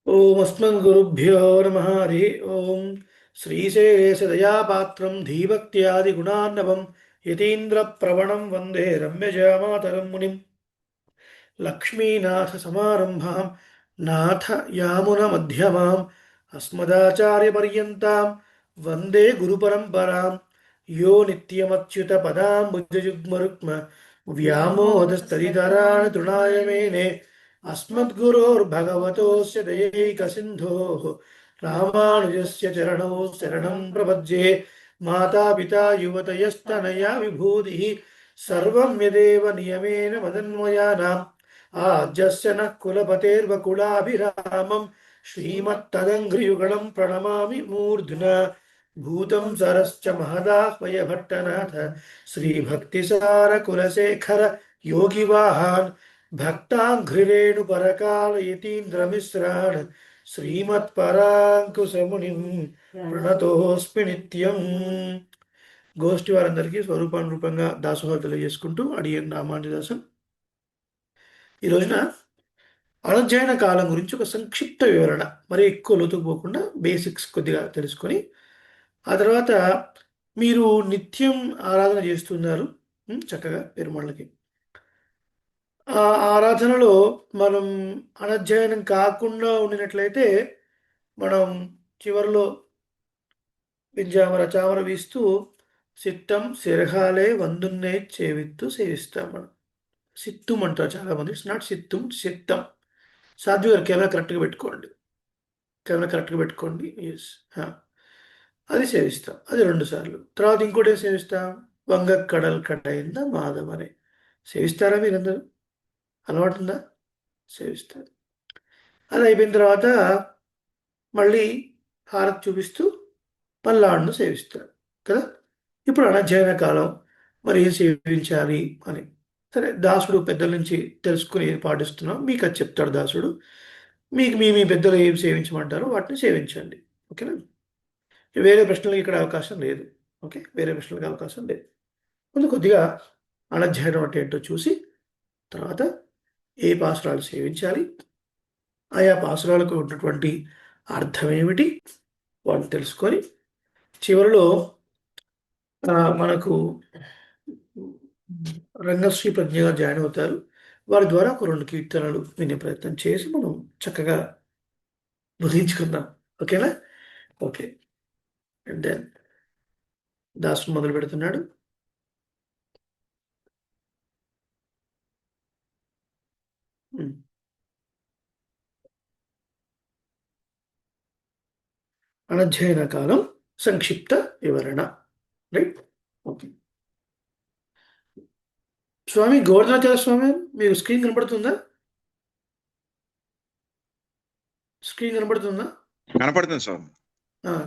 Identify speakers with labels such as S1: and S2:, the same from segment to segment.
S1: ఓం అస్మద్గురుభ్యో నమః హరి ఓం శ్రీశైలేశదయాపాత్రం ధీభక్త్యాదిగుణార్ణవం యతీంద్రప్రవణం వందే రమ్యజామాతరం మునిం లక్ష్మీనాథసమారంభాం నాథయామునమధ్యమాం అస్మదాచార్యపర్యంతాం వందే గురుపరంపరాం యో నిత్యమచ్యుతపదాంబుజయుగ్మరుక్మ వ్యామోహదస్తదితరాణి తృణాయ మేనే अस्मद्गुरोर्भगवतोऽस्य दयैकसिन्धोः रामानुजस्य चरणौ शरणं प्रपद्ये मातापिता युवतयस्तनया विभूतिः सर्वं यदेव नियमेन मदन्वयानाम् आद्यस्य नः कुलपतेर्वकुलाभिरामं श्रीमत्तदङ्घ्रियुगलं प्रणमामि मूर्ध्ना भूतं सरश्च महदाह्वयभट्टनाथ श्रीभक्तिसारकुलशेखर योगिवाहान् भक्ताङ्घ्रिरेणुपरकालयतीन्द्रमिश्रान् శ్రీమత్పరాంకుశమునిం ప్రణతోస్మి నిత్యం. గోష్ఠి వారందరికీ స్వరూపానురూపంగా దాసోహం తెలియజేసుకుంటూ అడియన్ రామానుజదాసం ఈ రోజున అధ్యయన కాలం గురించి ఒక సంక్షిప్త వివరణ, మరి ఎక్కువ లోతుకు పోకుండా బేసిక్స్ కొద్దిగా తెలుసుకొని ఆ తర్వాత మీరు నిత్యం ఆరాధన చేస్తున్నారు చక్కగా పెరుమాళ్ళకి. ఆ ఆరాధనలో మనం అనధ్యయనం కాకుండా ఉండినట్లయితే మనం చివరిలో వింజామర చామర వీస్తూ సిట్టం సిరహాలే వందున్నే చేవిత్తు సేవిస్తాం. మనం సిత్తుం అంటారు చాలామంది. It's not సిత్తుం, Sitham. సాధ్వి గారు కెమెరా కరెక్ట్గా పెట్టుకోండి, కెమెరా కరెక్ట్గా పెట్టుకోండి. ఎస్, అది సేవిస్తాం. అది 2 సార్లు. తర్వాత ఇంకోటి ఏం సేవిస్తాం? వంగ కడల్ కడైంద మాధవనే. సేవిస్తారా మీరందరూ? అలవాటు ఉందా? సేవిస్తారు. అది అయిపోయిన తర్వాత మళ్ళీ హారతి చూపిస్తూ పల్లాడును సేవిస్తారు కదా. ఇప్పుడు అనధ్యయన కాలం, మరి ఏం సేవించాలి అని. సరే, దాసుడు పెద్దల నుంచి తెలుసుకుని ఏం పాటిస్తున్నాం మీకు అది చెప్తాడు దాసుడు. మీకు మీ మీ పెద్దలు ఏం సేవించమంటారో వాటిని సేవించండి. ఓకేనా? వేరే ప్రశ్నలకు ఇక్కడ అవకాశం లేదు. ఓకే, వేరే ప్రశ్నలకు అవకాశం లేదు. ముందు కొద్దిగా అనధ్యయనం అంటే ఏంటో చూసి తర్వాత ఏ పాసురాలు సేవించాలి, ఆయా పాసురాలకు ఉన్నటువంటి అర్థం ఏమిటి వాటిని తెలుసుకొని చివరిలో మనకు రంగశ్రీ ప్రజ్ఞగా జాయిన్ అవుతారు. వారి ద్వారా ఒక 2 కీర్తనలు వినే ప్రయత్నం చేసి మనం చక్కగా ముగించుకుందాం. ఓకేనా? ఓకే. అండ్ దెన్ దాసు మొదలు పెడుతున్నాడు. అనధ్యయన కాలం సంక్షిప్త వివరణ. రైట్? ఓకే. స్వామి గోవర్ధనాచార్య స్వామి, మీకు స్క్రీన్ కనబడుతుందా? స్క్రీన్ కనబడుతుందా?
S2: కనపడుతుంది స్వామి.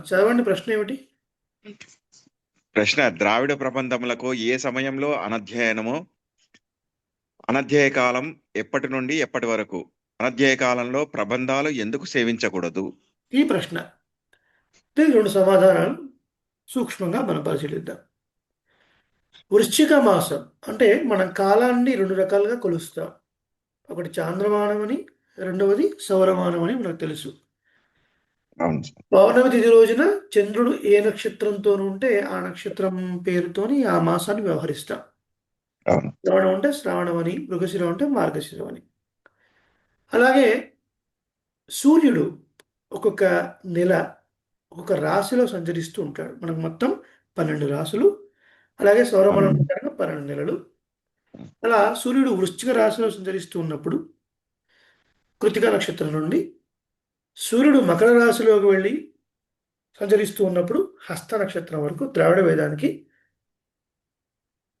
S1: చదవండి. ప్రశ్న ఏమిటి?
S2: ప్రశ్న: ద్రావిడ ప్రబంధములకు ఏ సమయంలో అనధ్యయ కాలం ఎప్పటి నుండి ఎప్పటి వరకు? అనధ్యయ కాలంలో ప్రబంధాలు ఎందుకు సేవించకూడదు?
S1: ఈ ప్రశ్న 2 సమాధానాలు సూక్ష్మంగా మనం పరిశీలిద్దాం. వృశ్చిక మాసం అంటే మనం కాలాన్ని 2 రకాలుగా కొలుస్తాం. ఒకటి చాంద్రమానం అని, రెండవది సౌరమానం అని మనకు తెలుసు. పౌర్ణమి తిథి రోజున చంద్రుడు ఏ నక్షత్రంతో ఉంటే ఆ నక్షత్రం పేరుతోని ఆ మాసాన్ని వ్యవహరిస్తాం. శ్రవణం అంటే శ్రావణం అని, మృగశిరం అంటే మార్గశిరం అని. అలాగే సూర్యుడు ఒక్కొక్క నెల ఒక్కొక్క రాశిలో సంచరిస్తూ ఉంటాడు. మనకు మొత్తం 12 రాశులు, అలాగే సౌరమానం 12 నెలలు. అలా సూర్యుడు వృశ్చిక రాశిలో సంచరిస్తూ ఉన్నప్పుడు కృతికా నక్షత్రం నుండి సూర్యుడు మకర రాశిలోకి వెళ్ళి సంచరిస్తూ ఉన్నప్పుడు హస్త నక్షత్రం వరకు ద్రావిడ వేదానికి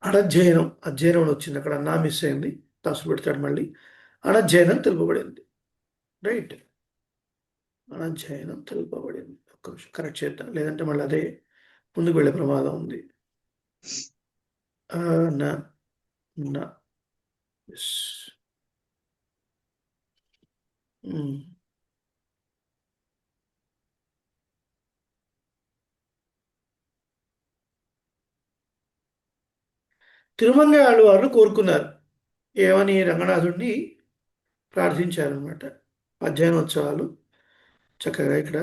S1: అధ్యయనం వచ్చింది. అక్కడ నా మిస్ అయింది, దాసులు పెడతాడు మళ్ళీ. అనధ్యయనం తెలుపబడింది. రైట్? అనధ్యయనం తెలుపబడింది. ఒక్క నిమిషం కరెక్ట్ చేద్దాం, లేదంటే మళ్ళీ అదే ముందుకు వెళ్ళే ప్రమాదం ఉంది. తిరుమంగ ఆళ్వార్లు కోరుకున్నారు. ఏమని? రంగనాథుడిని ప్రార్థించారనమాట. అధ్యయనోత్సవాలు చక్కగా ఇక్కడ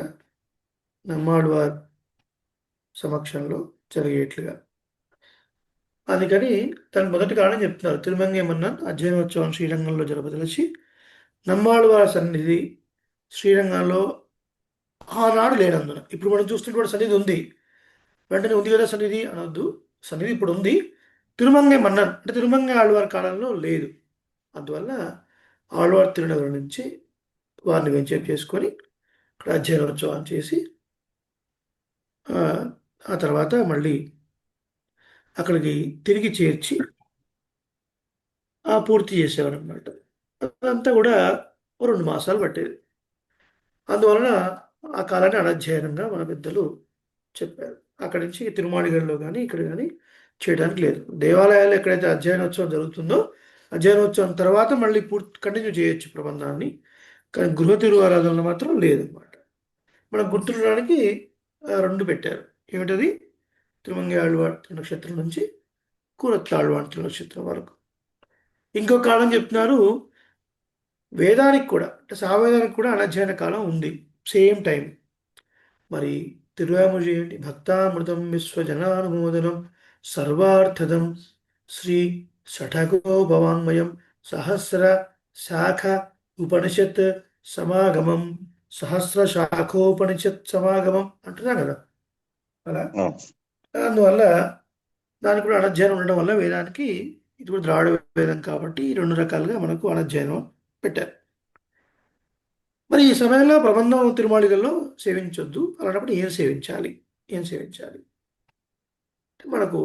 S1: నమ్మాళ్వార్ సమక్షంలో జరిగేట్లుగా. అందుకని దాని మొదటి కారణం చెప్తున్నారు. తిరుమంగేమన్నాన్ అధ్యయనోత్సవం శ్రీరంగంలో జరపదలిచి నమ్మాళ్వార్ సన్నిధి శ్రీరంగంలో ఆనాడు లేనందున. ఇప్పుడు మనం చూస్తుంటే కూడా సన్నిధి ఉంది, వెంటనే ఉంది కదా సన్నిధి అనొద్దు. సన్నిధి ఇప్పుడు ఉంది, తిరుమంగై మన్నన్ అంటే తిరుమంగై ఆళ్వార్ కాలంలో లేదు. అందువల్ల ఆళ్వార్ తిరునగరం నుంచి వారిని వెంచేపు చేసుకొని ఇక్కడ అధ్యయనోత్సవం చేసి ఆ, ఆ తర్వాత మళ్ళీ అక్కడికి తిరిగి చేర్చి పూర్తి చేసేవారు అనమాట. అదంతా కూడా ఓ 2 మాసాలు పట్టేది. అందువలన ఆ కాలాన్ని అనధ్యయనంగా మన పెద్దలు చెప్పారు. అక్కడి నుంచి తిరుమాళిగల్లో కానీ ఇక్కడ కానీ చేయడానికి లేదు. దేవాలయాల్లో ఎక్కడైతే అధ్యయనోత్సవం జరుగుతుందో అధ్యయనోత్సవం తర్వాత మళ్ళీ పూర్తి కంటిన్యూ చేయొచ్చు ప్రబంధాన్ని. కానీ గృహ తిరువారాధనలు మాత్రం లేదన్నమాట. మనకు గుర్తుండడానికి 2 పెట్టారు. ఏమిటది? తిరుమంగై ఆళ్వార్ నక్షత్రం నుంచి కూరత్తాళ్వార్ నక్షత్రం వరకు. ఇంకో కాలం చెప్తున్నారు, వేదానికి కూడా అంటే సామవేదానికి కూడా అనధ్యయన కాలం ఉంది, సేమ్ టైం. మరి తిరువాముజి ఏంటి? భక్తామృతం విశ్వజనానుమోదనం సర్వార్థదం శ్రీ షఠగో భవాన్మయం సహస్ర శాఖ ఉపనిషత్ సమాగమం సహస్ర శాఖోపనిషత్ సమాగమం అంటున్నా కదా అలా. అందువల్ల దానికి కూడా అనధ్యయనం ఉండడం వల్ల వేదానికి ఇది కూడా ద్రావిడ వేదం కాబట్టి ఈ 2 రకాలుగా మనకు అనధ్యయనం పెట్టారు. మరి ఈ సమయంలో ప్రబంధం తిరుమాళికల్లో సేవించొద్దు. అలాంటప్పుడు ఏం సేవించాలి? ఏం సేవించాలి? మనకు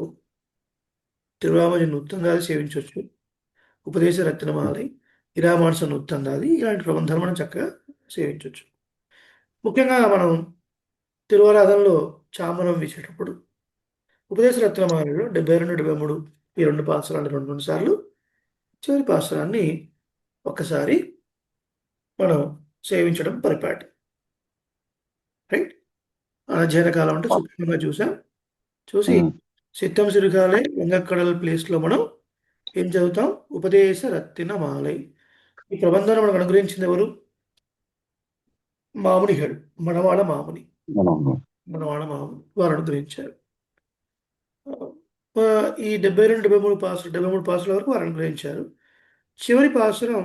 S1: తిరువామజి నృత్యంగాది సేవించవచ్చు, ఉపదేశ రత్నమాలి, ఇరామాంస నృత్యంగాది ఇలాంటి ప్రబంధాలు మనం చక్కగా సేవించవచ్చు. ముఖ్యంగా మనం తిరువారాధనలో చామరం వీచేటప్పుడు ఉపదేశ రత్నమాలిలో 72, 73 ఈ 2 పాసురాలు 2 సార్లు, చివరి పాసురాన్ని ఒక్కసారి మనం సేవించడం పరిపాటి. రైట్? అధ్యయన కాలం అంటే సూక్ష్మంగా చూసి సిద్ధం సిరుగాలే వంగక్కడల్ ప్లేస్లో మనం ఏం చదువుతాం? ఉపదేశ రత్తిన మాలై. ఈ ప్రబంధాన్ని మనకు అనుగ్రహించింది ఎవరు? మామునిగాడు, మనవాళ్ళ మాముని. మనవాళ్ళ మాముని వారు అనుగ్రహించారు. ఈ 72, 73 పాసుల వరకు వారు అనుగ్రహించారు. చివరి పాసురం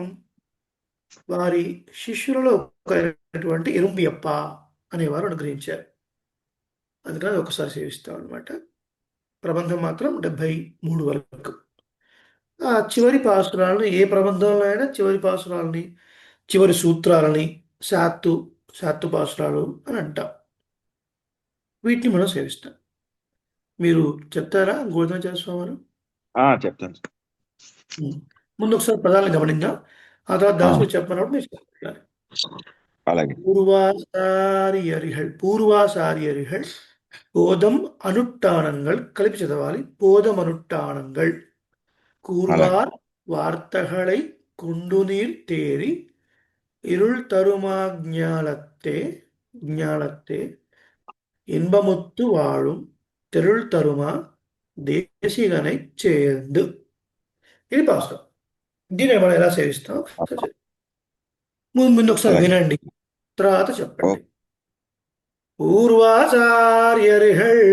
S1: వారి శిష్యులలో ఒకరైనటువంటి ఇరుంబియప్ప అనేవారు అనుగ్రహించారు. అందుకని అది ఒకసారి సేవిస్తాం అనమాట. ప్రబంధం మాత్రం 73 వరకు. ఆ చివరి పాసురాలను ఏ ప్రబంధంలో అయినా చివరి పాసురాలని, చివరి సూత్రాలని శాత్తు పాసురాలు అని అంటాం. వీటిని మనం సేవిస్తాం. మీరు చెప్తారా గోవిందాచార్య స్వామి వారు?
S2: చెప్తాను.
S1: ముందు ఒకసారి పదాలను గమనిద్దాం, ఆ తర్వాత దాసులు చెప్పినప్పుడు మీరు చెప్పాలి.
S2: అలాగే.
S1: పూర్వాసారియர்கள் போதம் அனுட்டானங்கள் కలిపి చదవాలి. போதம் అనుట్టానంగల్ கூர்வார் வார்த்தைகளை கொண்டு நீர் தேறி இருள் தருமா ஞாலத்தே இன்பமுத்து வாழும் తెరుள் తరుమా దేశిగనై చేయందు. ఇది పాస్తం. దీన్ని మనం ఎలా సేవిస్తాం ముందు ఒకసారి వినండి, తర్వాత చెప్పండి. பூர்வாசாரியர்கள்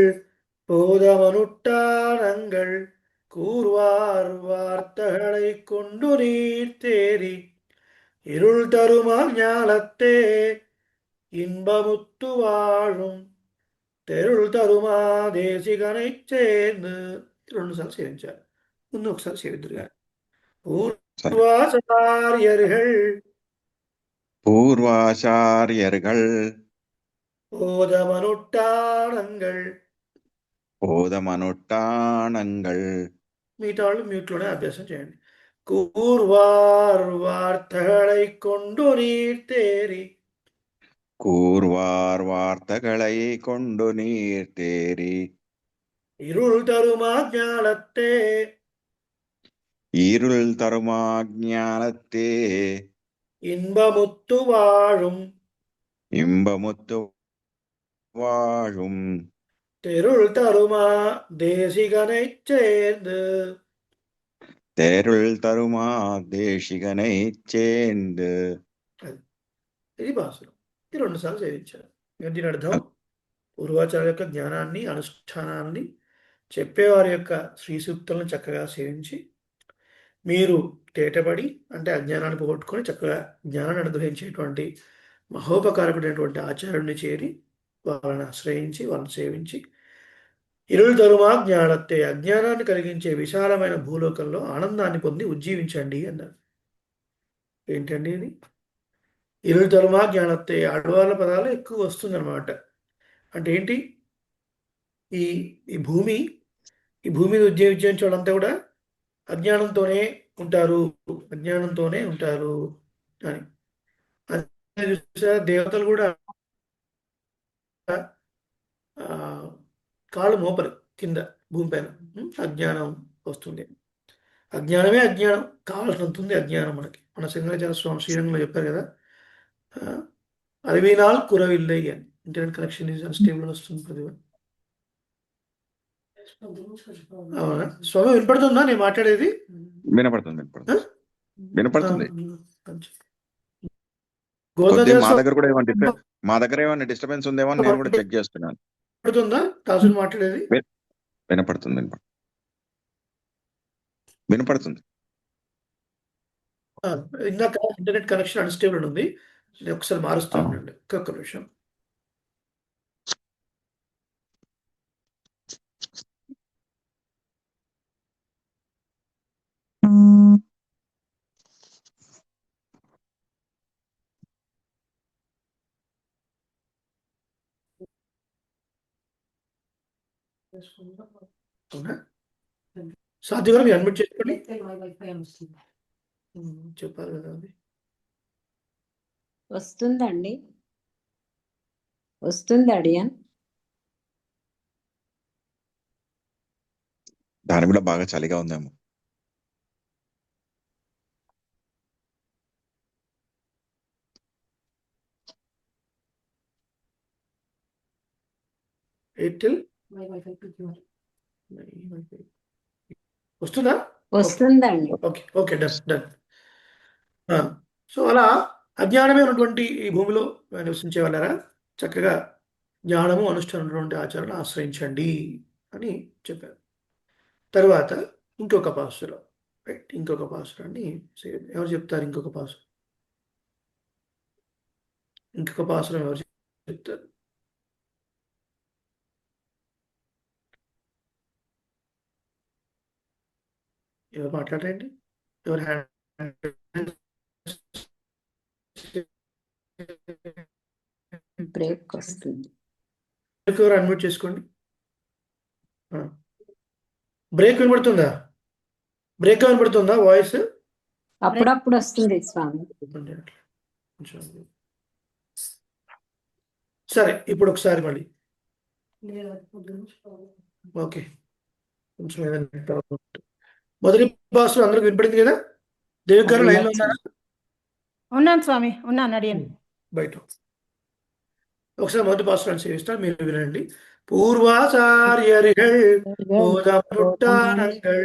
S1: போதமனுட்டானங்கள் கூர்வார் வார்த்தைகளை கொண்டு நீர் தேறி இருள் தருமா ஞாலத்தே இன்பமுத்து வாழும் తెరుள் తరుమా దేశిగనై చేయందు. 2 సార్లు సేవించాలి. ముందు ఒకసారి సేవిద్దురుగా.
S2: పూర్వాచార్యர்கள் போதமனுட்டானங்கள்
S1: మిగతా వాళ్ళు మ్యూట్లోనే అభ్యాసం చేయండి. కూర్వార్ వార్తகளை கொண்டு நீர் தேறி
S2: வார்த்தைகளை கொண்டு நீர் தேறி
S1: இருள் தருமா
S2: ஞானத்தே
S1: இன்பமுத்து வாழும் తెరుள் తరుమా దేశిగనై చేయందు. ఇది భాషలు. రెండుసార్లు సేవించాలి. దీని అర్థం పూర్వాచార్య యొక్క జ్ఞానాన్ని, అనుష్ఠానాన్ని, చెప్పేవారి యొక్క శ్రీ సూక్తులను చక్కగా సేవించి మీరు తేటపడి అంటే అజ్ఞానాన్ని పోగొట్టుకొని చక్కగా జ్ఞానాన్ని అనుగ్రహించేటువంటి మహోపకారకుడైనటువంటి ఆచార్యుడిని చేరి వాళ్ళని ఆశ్రయించి వాళ్ళని సేవించి ఇరుள் తరుమా జ్ఞానత్తే అజ్ఞానాన్ని కలిగించే విశాలమైన భూలోకంలో ఆనందాన్ని పొంది ఉజ్జీవించండి అన్నారు. ఏంటండి ఇది? ఇరుள் తరుమా జ్ఞానత్తే ఆడవాళ్ళ పదాలు ఎక్కువ వస్తుందన్నమాట. అంటే ఏంటి? ఈ ఈ భూమి ఈ భూమి మీద ఉజ్జీవించే వాళ్ళంతా కూడా అజ్ఞానంతోనే ఉంటారు, అజ్ఞానంతోనే ఉంటారు అని. అదే చూసారా, దేవతలు కూడా ఆ, కాళ్ళు మోపరు కింద భూమి పైన. అజ్ఞానం వస్తుంది. అజ్ఞానమే అజ్ఞానం కావాల్సినంత ఉంది అజ్ఞానం మనకి. మన సింగరాచార్య స్వామి శ్రీరంగంలో చెప్పారు కదా, అరవినాల్ కురవిల్లై అని. ఇంటర్నెట్ కనెక్షన్ ఈజ్ అన్స్టేబుల్ వస్తుంది ప్రతి. అవునా స్వామి, వినపడుతుందా నేను మాట్లాడేది?
S2: వినపడుతుంది వినపడుతుంది వినపడుతుంది.
S1: గోదాచార్య
S2: మా దగ్గర కూడా ఏమైనా
S1: స్వామి
S2: మా దగ్గర ఏమైనా డిస్టర్బెన్స్ ఉందేమో అని నేను కూడా చెక్ చేస్తున్నాను.
S1: వినపడుతుందా దాసుడు మాట్లాడేది?
S2: వినపడుతుంది వినపడుతుంది.
S1: ఇందాక ఇంటర్నెట్ కనెక్షన్ అన్స్టేబుల్ ఉంది, నేను ఒకసారి మారుస్తాను. ఒక్క నిమిషం. అవునా సాధ్య గారు మీరు అడ్మిట్ చేసుకోండి. చెప్పారు కదా అది.
S3: వస్తుంది అడియన్.
S2: దాని కూడా బాగా చలిగా ఉందేమో.
S1: ఎయిర్టెల్ వస్తుందా?
S3: వస్తుందండి.
S1: Okay okay done done. So అలా అజ్ఞానమే ఉన్నటువంటి ఈ భూమిలో నివసించే వాళ్ళారా చక్కగా జ్ఞానము అనుష్ఠానటువంటి ఆచరణ ఆశ్రయించండి అని చెప్పారు. తర్వాత ఇంకొక పాసురం, రైట్, ఇంకొక పాసురాన్ని ఎవరు చెప్తారు? ఇంకొక పాసురం ఎవరు చెప్తారు? ఎవరు మాట్లాడండి? ఎవరు
S3: బ్రేక్ వస్తుంది.
S1: ఎవరు అన్మ్యూట్ చేసుకోండి. బ్రేక్ వినబడుతుందా వాయిస్?
S3: అప్పుడప్పుడు వస్తుంది స్వామి.
S1: సరే ఇప్పుడు ఒకసారి మళ్ళీ. ఓకే కొంచెం మొదటి భాషలో అందరికి వినపడింది కదా? దేవి గారు లైన్లో ఉన్నారా?
S4: ఉన్నాను స్వామి, ఉన్నాను. అడిగాను
S1: బయట ఒకసారి మొదటి భాషలో సేవిస్తారు, మీరు వినండి. பூர்வாச்சாரியர்கள் போதம் நுட்டானங்கள்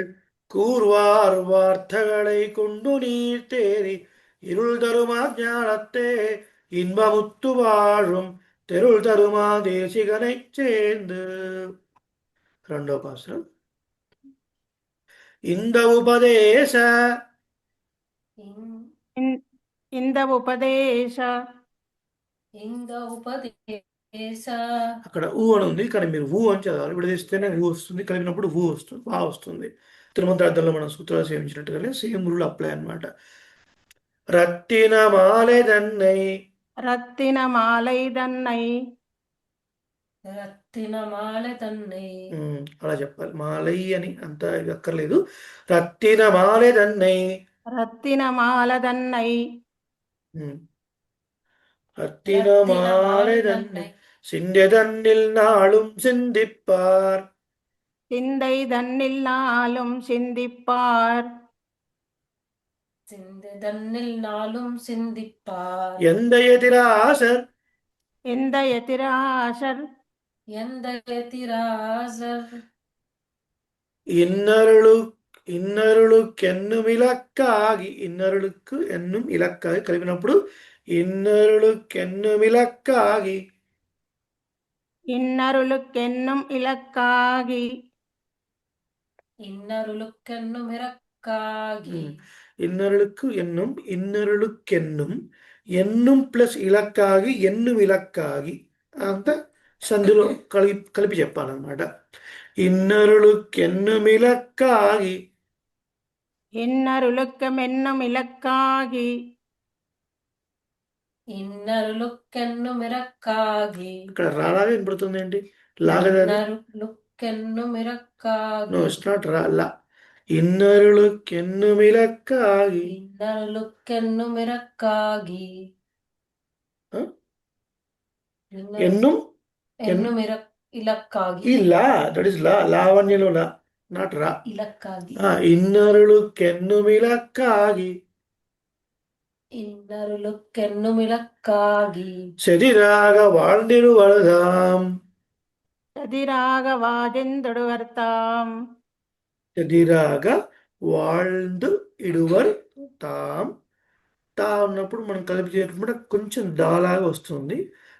S1: கூர்வார் வார்த்தைகளை கொண்டு நீர் தேறி இருள் தருமா ஞானத்தே இன்பமுத்து வாழும் தெருள் தருமா தேசிகனை சேர்ந்து. రెండో పాశ్రం. இந்த ఉపదేశ అక్కడ ఊ అని ఉంది కానీ మీరు ఊ అని చదవాలి. విడదీస్తేనే ఊ వస్తుంది, కలిపినప్పుడు ఊ వస్తుంది, వా వస్తుంది. తిరుమంత్రార్థంలో మనం సూత్రాలు సేవించినట్టుగానే సేమ్ రూల్ అప్లై అనమాట. రత్తిన మాలెదన్నై అలా చెప్పాలి. మాలై అని అంత ఇది అక్కర్లేదు. రత్తిన మాలెదన్నై రత్తిన మాలెదన్నై சிந்தைதன்னில் நாளும் சிந்திப்பார் எந்த எதிராசர் இன்னருளு ఇన్నరులుకెన్నుమిలక్కాగి ఇన్నరులకు ఎన్నుం ఇలక్కాగి కలిపినప్పుడు ఇన్నరులుకెన్నుమిలక్కాగి
S4: ఇన్నరులుకెన్నుం ఇలక్కాగి
S5: இன்னருளுக்கென்னு மிரக்காகி
S1: ఇన్నరులకు ఎన్నుం ఇన్నరులుకెన్నుం ఎన్నుం ప్లస్ ఇలక్కాగి ఎన్నుం ఇలక్కాగి అంతా సంధిలో కలిపి చెప్పాలన్నమాట. ఇన్నరులుకెన్నుమిలక్కాగి
S4: ఇన్నరులుకెన్నుం ఇలక్కాగి
S5: இன்னருளுக்கென்னு மிரக்காகி
S1: ఇక్కడ రాలాగా వినపడుతుంది ఏంటి? లాగదా?
S5: இன்னருளுக்கென்னு மிரக்காகி
S1: నో, ఇట్స్ నాట్ రా, లా. ఇన్నరులుకెన్నుమిలక్కాగి
S5: இன்னருளுக்கென்னு மிரக்காகி
S1: ఆ? ఎన్నుం
S5: ఎన్ను ఇలక్కాగి
S1: ఈ లా, దట్ ఇస్ లా, లావణ్యలో లా, నాట్ రా.
S5: ఇలక్కాగి
S1: ఇన్నరులుకెన్నుమిలక్కాగి
S5: இன்னருளுக்கென்னு மிரக்காகி
S1: செதிராக வாழ்ந்திடுவதாம்
S4: చదిరాగ వాజెందుడు వర్తాం
S1: చెదిరాగ வாழ்ந்து ఇడువర్ తాం. తా ఉన్నప్పుడు మనం కలిపి చేయకుండా కొంచెం దాలాగా వస్తుంది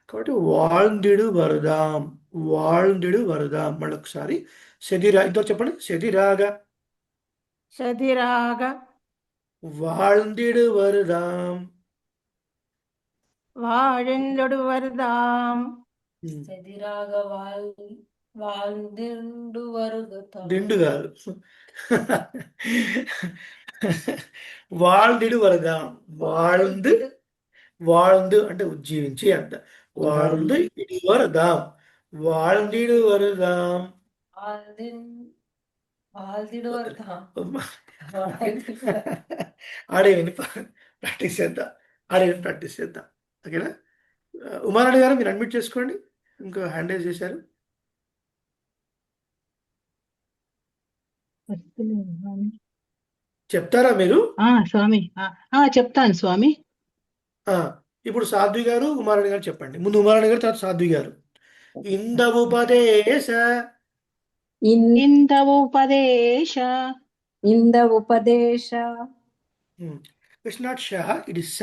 S1: కాబట్టి வாழ்ந்திடு వరదాం வாழ்ந்திடு వరదాం. మళ్ళొకసారి సెదిరా, ఇంతో చెప్పండి. సెదిరాగ
S4: చదిరాగ
S1: வாழ்ந்திடு వరదాం.
S4: వాజెందుడు వర్దాం
S5: చెదిరాగ வாழ்ந்திండు వరుగుతాం
S1: దిండు కాదు, வாழ்ந்திடு వరదాం. வாழ்ந்து வாழ்ந்து అంటే ఉజ్జీవించి అంట. வாழ்ந்து ఇడువరదాం வாழ்ந்திடு వరదాం.
S5: வாழ்ந்திడు వరదాం
S1: ఆడే విని ప్రాక్టీస్ చేద్దాం. ఆడే విని ప్రాక్టీస్ చేద్దాం. ఓకేనా? ఉమారాణి గారు మీరు అడ్మిట్ చేసుకోండి. ఇంకో హ్యాండ్ రైజ్ చేశారు. చెప్తారా మీరు?
S6: స్వామి చెప్తాను స్వామి.
S1: ఇప్పుడు సాధ్వి గారు, ఉమారాణి గారు చెప్పండి. ముందు ఉమారాణి గారు, తర్వాత సాధ్వి గారు. ఇందవుపదేశ
S6: ఇంద ఉపదేశ
S3: ఇంద ఉపదేశ
S1: it's not Shah, it is స.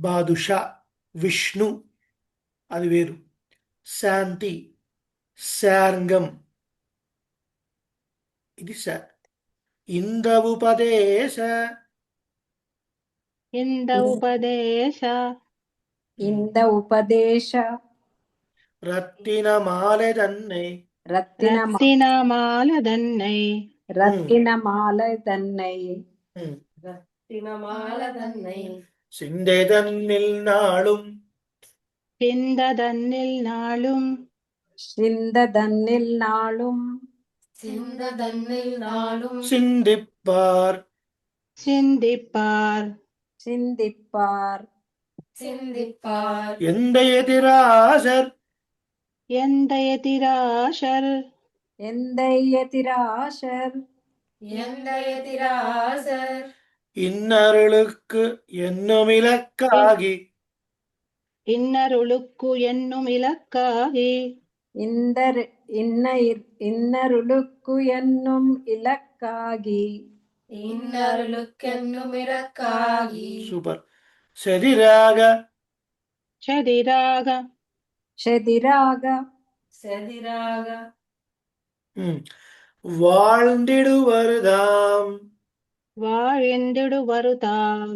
S1: బాదుషా, విష్ణు అది వేరు. శాంతి, శార్ంగం ఇది స. ఇందవుపదేశ
S6: ఇంద ఉపదేశ
S3: ఇంద ఉపదేశ
S1: రత్తిన మాలెదన్నై
S6: రత్తిన మాలదన్నై
S3: రత్తిన మాల దన్నై
S5: தினமாலதன்னை
S1: சிந்தைதன்னில் நாளும்
S6: చిందదన్నిల్ నాళుం
S3: சிந்ததன்னில் நாளும்
S5: சிந்ததன்னில் நாளும்
S1: சிந்திப்பார்
S6: చిందిప్పార్
S3: சிந்திப்பார்
S5: சிந்திப்பார்
S1: எந்த எதிராசர்
S6: ఎంత ఎతిరాశర్
S3: எந்தையதிராசர்
S5: எந்த எதிராசர்
S1: இன்னருளுக்கு என்னுமிலக்காகி
S6: ఇన్నరులుక్కు ఎన్నుమిలక్కాగి
S3: இந்தர் இன்னருளுக்கு என்னும் இலக்காகி
S5: இன்னருளுக்கென்னு மிரக்காகி
S1: సూపర్. శరీరాగ
S6: చదిరాగ
S3: செதிராக
S5: செதிராக
S1: வாழ்ந்திடுவருதாம்
S6: వాళెందుడు వరుతాం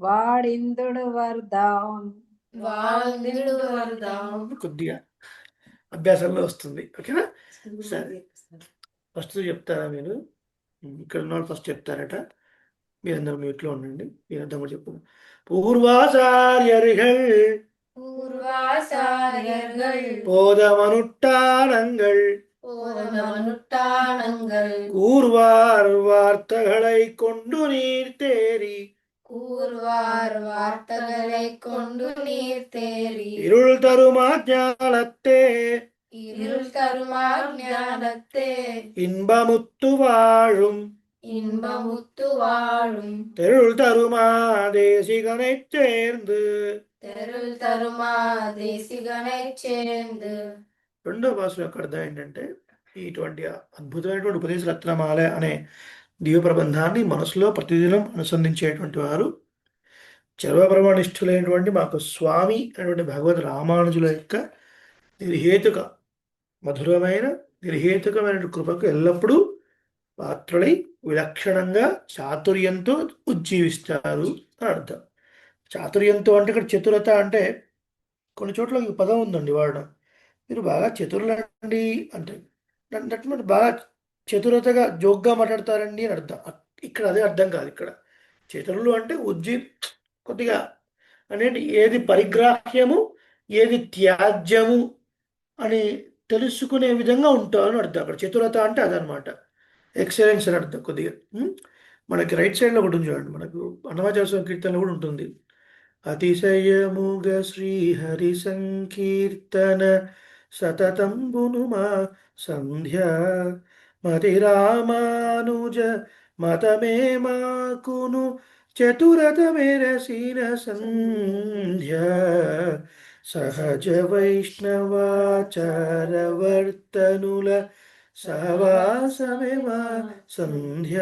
S3: వాడిందుడువర్దాం
S5: வாழ்ந்திடுவர்தாம்
S1: కొద్దిగా అభ్యాసంలో వస్తుంది. ఓకేనా? సరే, ఫస్ట్ చెప్తారా మీరు? ఇక్కడ ఉన్న వాళ్ళు ఫస్ట్ చెప్తారట. మీరందరూ మ్యూట్లో ఉండండి. మీరందరూ కూడా చెప్పు. పూర్వాచార్యர்கள்
S5: பூர்வாசாரியர்கள்
S1: போதமனுட்டானங்கள்
S5: போதமனுட்டானங்கள்
S1: கூர்வார் வார்த்தைகளை கொண்டு நீர் தேறி
S5: கூர்வார் வார்த்தைகளை கொண்டு நீர் தேறி
S1: இருள் தருமா ஞானத்தே
S5: இருள் கருமாஞானத்தே
S1: இன்பமுத்து வாழும்
S5: இன்பமுத்து வாழும்
S1: தெருள் தருமா தேசிகனைச் சேர்ந்து.
S5: తెరుల్ తరుమా దేశిగనై చేందు
S1: రెండో భాషలో యొక్క అర్థం ఏంటంటే, ఇటువంటి అద్భుతమైనటువంటి ఉపదేశ రత్నమాల అనే దివ్య ప్రబంధాన్ని మనసులో ప్రతిదినం అనుసంధించేటువంటి వారు సర్వప్రమాణిష్ఠులైనటువంటి మాకు స్వామి అనేటువంటి భగవద్ రామానుజుల యొక్క నిర్హేతుక మధురమైన నిర్హేతుకమైన కృపకు ఎల్లప్పుడూ పాత్రులై విలక్షణంగా చాతుర్యంతో ఉజ్జీవిస్తారు అని అర్థం. చాతుర్యంతో అంటే ఇక్కడ చతురత అంటే కొన్ని చోట్ల ఈ పదం ఉందండి వాడడం. మీరు బాగా చతురులండి అంటే దట్ మీన్స్ బాగా చతురతగా జోక్గా మాట్లాడతారండి అని అర్థం. ఇక్కడ అదే అర్థం కాదు. ఇక్కడ చతురులు అంటే కొద్దిగా అనేది ఏది పరిగ్రాహ్యము ఏది త్యాజ్యము అని తెలుసుకునే విధంగా ఉంటారు అని అర్థం. అక్కడ చతురత అంటే అదనమాట, ఎక్సలెన్స్ అని అర్థం. కొద్దిగా మనకి రైట్ సైడ్లో ఒకటి ఉంది చూడండి, మనకు అన్నమాచార్య కీర్తనలో కూడా ఉంటుంది. అతిశయముగ శ్రీహరి సంకీర్తన సతతంబును మా సంధ్య మతి రామానుజ మతమే మాకును చతురత మెరసిన సంధ్య సహజ వైష్ణవాచారవర్తనుల సహవాసమే మా సంధ్య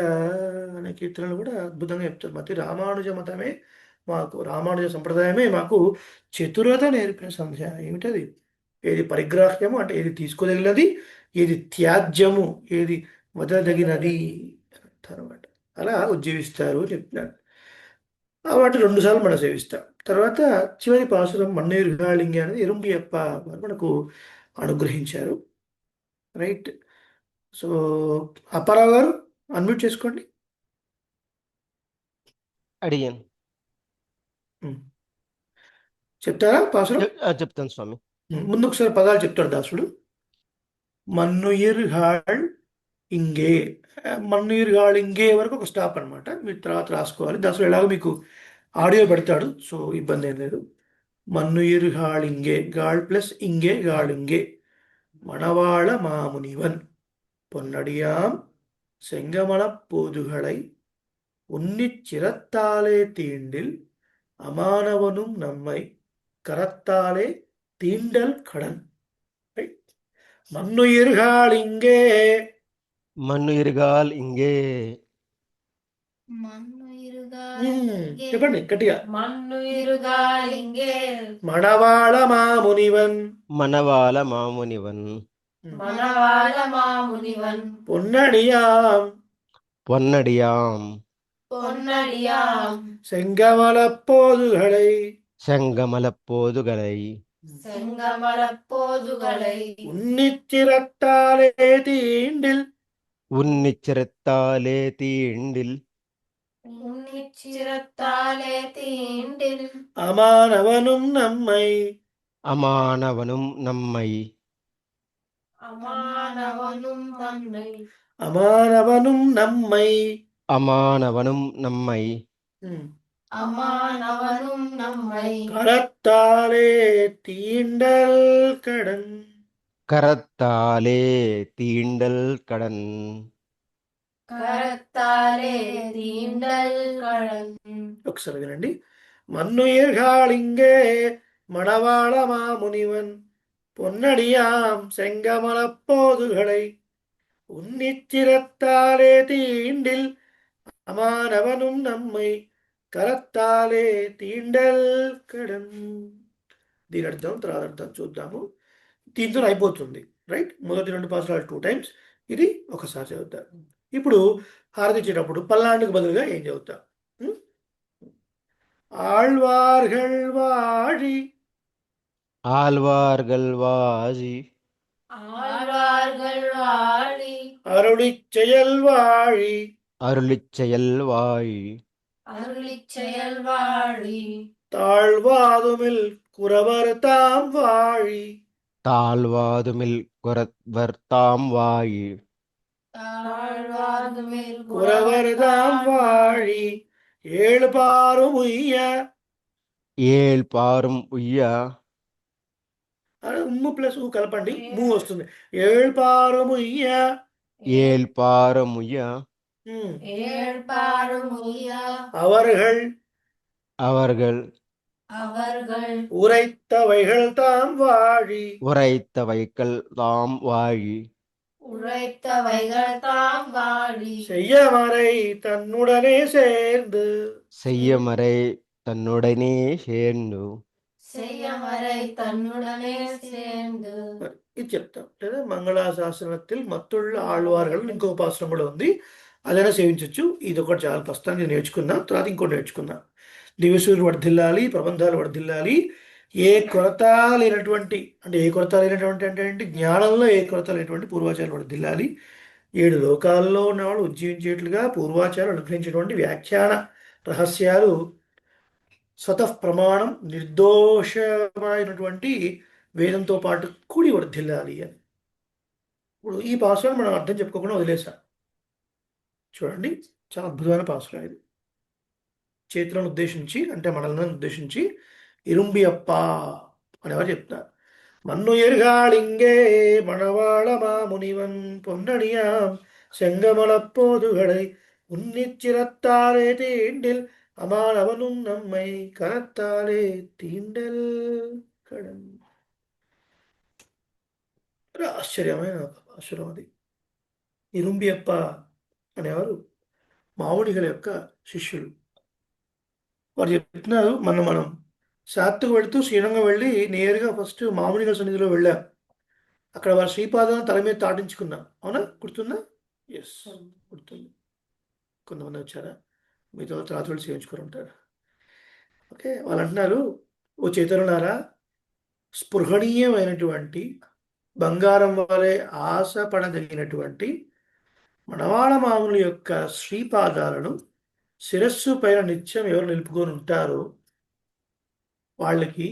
S1: అనే కీర్తనలు కూడా అద్భుతంగా చెప్తారు. మతి రామానుజ మతమే మాకు, రామానుజ సంప్రదాయమే మాకు చతురత నేర్పిన సంధ్య. ఏమిటది? ఏది పరిగ్రాహ్యము అంటే ఏది తీసుకోదగినది, ఏది త్యాజ్యము ఏది వదలదగినది అనమాట. అలా ఉజ్జీవిస్తారు అని చెప్తున్నాడు. వాటి 2 సార్లు మనం సేవిస్తాం. తర్వాత చివరి పాసురం మన్నీరు గాళింగి అనేది ఎరుంబియప్ప వారు మనకు అనుగ్రహించారు. రైట్. సో అప్పారావు గారు అన్మ్యూట్ చేసుకోండి.
S7: అడిగాను.
S1: చెప్తారా పాసురం?
S7: చెప్తాను స్వామి.
S1: ముందు ఒకసారి పదాలు చెప్తాడు దాసుడు. మన్నుయిర్గాళ్ ఇంగే, మన్నుయిర్గాళ్ ఇంగే వరకు ఒక స్టాప్ అనమాట. మీరు తర్వాత రాసుకోవాలి. దాసుడు ఎలాగో మీకు ఆడియో పెడతాడు, సో ఇబ్బంది ఏం లేదు. మన్నుయిర్గాళ్ ఇంగే, గాళ్ ప్లస్ ఇంగే గాళింగే மணவாள மாமுனிவன் பொன்னடியாம் செங்கமல போதுகளை உன்னிச் சிரத்தாலே தீண்டில் அமானவனும் நம்மை கரத்தாலே தீண்டல் கடன். மண்ணுயிர்கள் இங்கே,
S7: మన్నుయిరుగాల్ ఇంగే.
S1: చెప్పండి గట్టిగా.
S5: మన్నుయిరుగాలింగే
S1: మణవాళ మామునివన్,
S7: మనవాల మామునివన్
S5: మనవాళ మామునివన్
S1: பொன்னடியாம்
S7: పొన్నడియాం
S5: பொன்னடியாம்
S1: செங்கமல போதுகளை
S7: செங்கமல போதுகளை
S5: செங்கமலப் போதுகளை
S1: உன்னிச்சிரத்தாலே தீண்டில்
S7: ఉన్నిచ్చిరత్తాలే తీండిల్
S5: உன்னிச்சிரத்தாலே தீண்டில்
S1: அமானவனும் நம்மை
S7: అమానవనుం నమ్మై
S5: அமானவனும் தன்னை
S1: அமானவனும் நம்மை
S7: అమానవనుం నమ్మై
S5: அமானவனும் நம்மை
S1: கரத்தாலே தீண்டல் கடன்.
S7: కరత్తాలే తీండల్ కడన్.
S5: கரத்தாலே தீண்டல் கடன்.
S1: ఒకసారి వినండి. మన్నుయిర్గాళింగే மணவாள மாமுனிவன் பொன்னடியாம் செங்கமல போதுகளை உன்னிச்சிரத்தாலே தீண்டில் అమానవనుం நம்மை కరత్తాలే తీండల్ కడం. దీని అర్థం తర్వాత అర్థం చూద్దాము. దీంతో అయిపోతుంది. రైట్. మొదటి 2 పాసురాలు 2 టైమ్స్, ఇది ఒకసారి చదువుతారు. ఇప్పుడు హారతి ఇచ్చేటప్పుడు పల్లాండుకు బదులుగా ఏం చదువుతాం? ఆళ్వార్గల్ వాడి
S7: ఆల్వార్గల్ వాజి
S5: ஆழ்வார்கள் வாழி
S1: அருளிச் செயல் வாழி
S7: అరుளிచ్చయల్ వాయి
S5: அருளிச் செயல் வாழி
S1: தாழ்வாதுமில் குறவர் தாம் வாழி
S7: తాళ్వాదుమిల్ కొరవర్తాం వాయి
S5: தாழ்வாதுமேல்
S1: குறவர் தாம் வாழி ஏழு பாரும் உய்ய.
S7: ఏల్పారం ఉయ్య.
S1: ఉమ్ము ప్లస్ ఊ కలపండి, మూ వస్తుంది. ఏழு பாரும் உய்ய.
S7: ఏల్పారముయ్య.
S5: ஏழ்பாரும் உய்யா
S1: அவர்கள்
S7: అవర్గల్
S5: அவர்கள்
S1: உரைத்தவைகள் தாம் வாழி
S7: ఉరైత వైకల్ తాం వాయి
S5: உரைத்தவைகள் தாம் வாழி
S1: செய்யமறை தன்னுடனே சேர்ந்து
S7: செய்யமறை தன்னுடனே சேர்ந்து
S5: செய்யமறை తన్నుడనే சேர்ந்து
S1: ఇది చెప్తాం. లేదా మంగళాశాసనத்தில் మత్తుళ్ళ ఆళ్వాர்கள் ఇంకో పాశ్రం కూడా ఉంది, అదైనా సేవించవచ్చు. ఇది ఒకటి చాలా ప్రస్తుతానికి నేర్చుకున్నాం. తర్వాత ఇంకోటి నేర్చుకున్నాం. దివ్యసూర్యుడు వర్ధిల్లాలి, ప్రబంధాలు వర్ధిల్లాలి, ఏ కొరత లేనటువంటి, అంటే ఏ కొరత లేనటువంటి అంటే ఏంటి, జ్ఞానంలో ఏ కొరత లేనటువంటి పూర్వాచార్యులు వర్ధిల్లాలి. 7 లోకాల్లో ఉన్నవాళ్ళు ఉజ్జీవించేట్లుగా పూర్వాచార్యులు అనుగ్రహించినటువంటి వ్యాఖ్యాన రహస్యాలు స్వతః ప్రమాణం నిర్దోషమైనటువంటి వేదంతో పాటు కూడి వర్ధిల్లాలి అని. ఇప్పుడు ఈ పాసులను మనం అర్థం చెప్పుకోకుండా వదిలేసాం. చూడండి, చాలా అద్భుతమైన పాసులు ఇది. చేతులను ఉద్దేశించి, అంటే మనల్ని ఉద్దేశించి ఇరుంబియప్ప అనేవారు చెప్తారు. మన్ను ఎరుగాళింగే మణవాళ మామునివన్ పొన్నడియాం செங்கமலப்போதுகளை உன்னிச்சிரத்தாலே தீண்டில் அமானவனும் நம்மை கரத்தாலே தீண்டல் కడం. ఆశ్చర్యమైన పాసురం అది. ఇరుంబియప్ప అనేవారు మావుడిగల యొక్క శిష్యులు. వారు చెప్తున్నారు, మనం సాత్తుకు వెళుతూ శ్రీరంగం వెళ్ళి నేరుగా ఫస్ట్ మామునిగల సన్నిధిలో వెళ్ళాం. అక్కడ వారి శ్రీపాదాలను తల మీద తాటించుకున్నాం. అవునా, గుర్తుందా? ఎస్, గుర్తుంది. కొంతమంది వచ్చారా, మీతో తర్వాత వెళ్ళి చేయించుకొని ఉంటారు. ఓకే, వాళ్ళు అంటున్నారు, ఓ చేతరులారా, స్పృహణీయమైనటువంటి బంగారం వలె ఆశపడదగినటువంటి మనవాళ మాముల యొక్క శ్రీపాదాలను శిరస్సు పైన నిత్యం ఎవరు నిలుపుకొని ఉంటారో వాళ్ళకి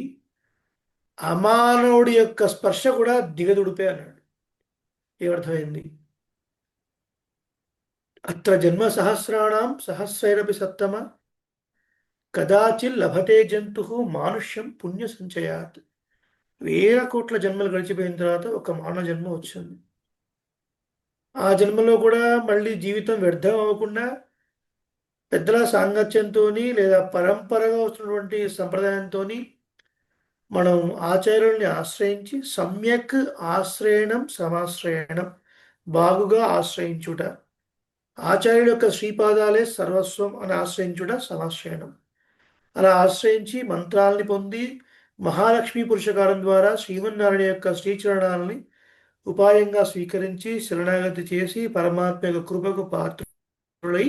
S1: అమానవుడి యొక్క స్పర్శ కూడా దిగదుడిపే అన్నాడు. ఏమర్థమైంది? అత్ర జన్మ సహస్రాణం సహస్రైరపి సత్తమ కదాచిల్ లభతే జంతు మానుష్యం పుణ్య సంచయాత్. 1000 కోట్ల జన్మలు గడిచిపోయిన తర్వాత ఒక మానవ జన్మ వచ్చింది. ఆ జన్మలో కూడా మళ్ళీ జీవితం వ్యర్థం అవ్వకుండా పెద్దల సాంగత్యంతో లేదా పరంపరగా వస్తున్నటువంటి సంప్రదాయంతో మనం ఆచార్యుల్ని ఆశ్రయించి సమ్యక్ ఆశ్రయణం సమాశ్రయణం, బాగుగా ఆశ్రయించుట, ఆచార్యుల యొక్క శ్రీపాదాలే సర్వస్వం అని ఆశ్రయించుట సమాశ్రయణం. అలా ఆశ్రయించి మంత్రాలని పొంది మహాలక్ష్మీ పురుషకారం ద్వారా శ్రీమన్నారాయణ యొక్క శ్రీచరణాలని ఉపాయంగా స్వీకరించి శరణాగతి చేసి పరమాత్మ యొక్క కృపకు పాత్రులై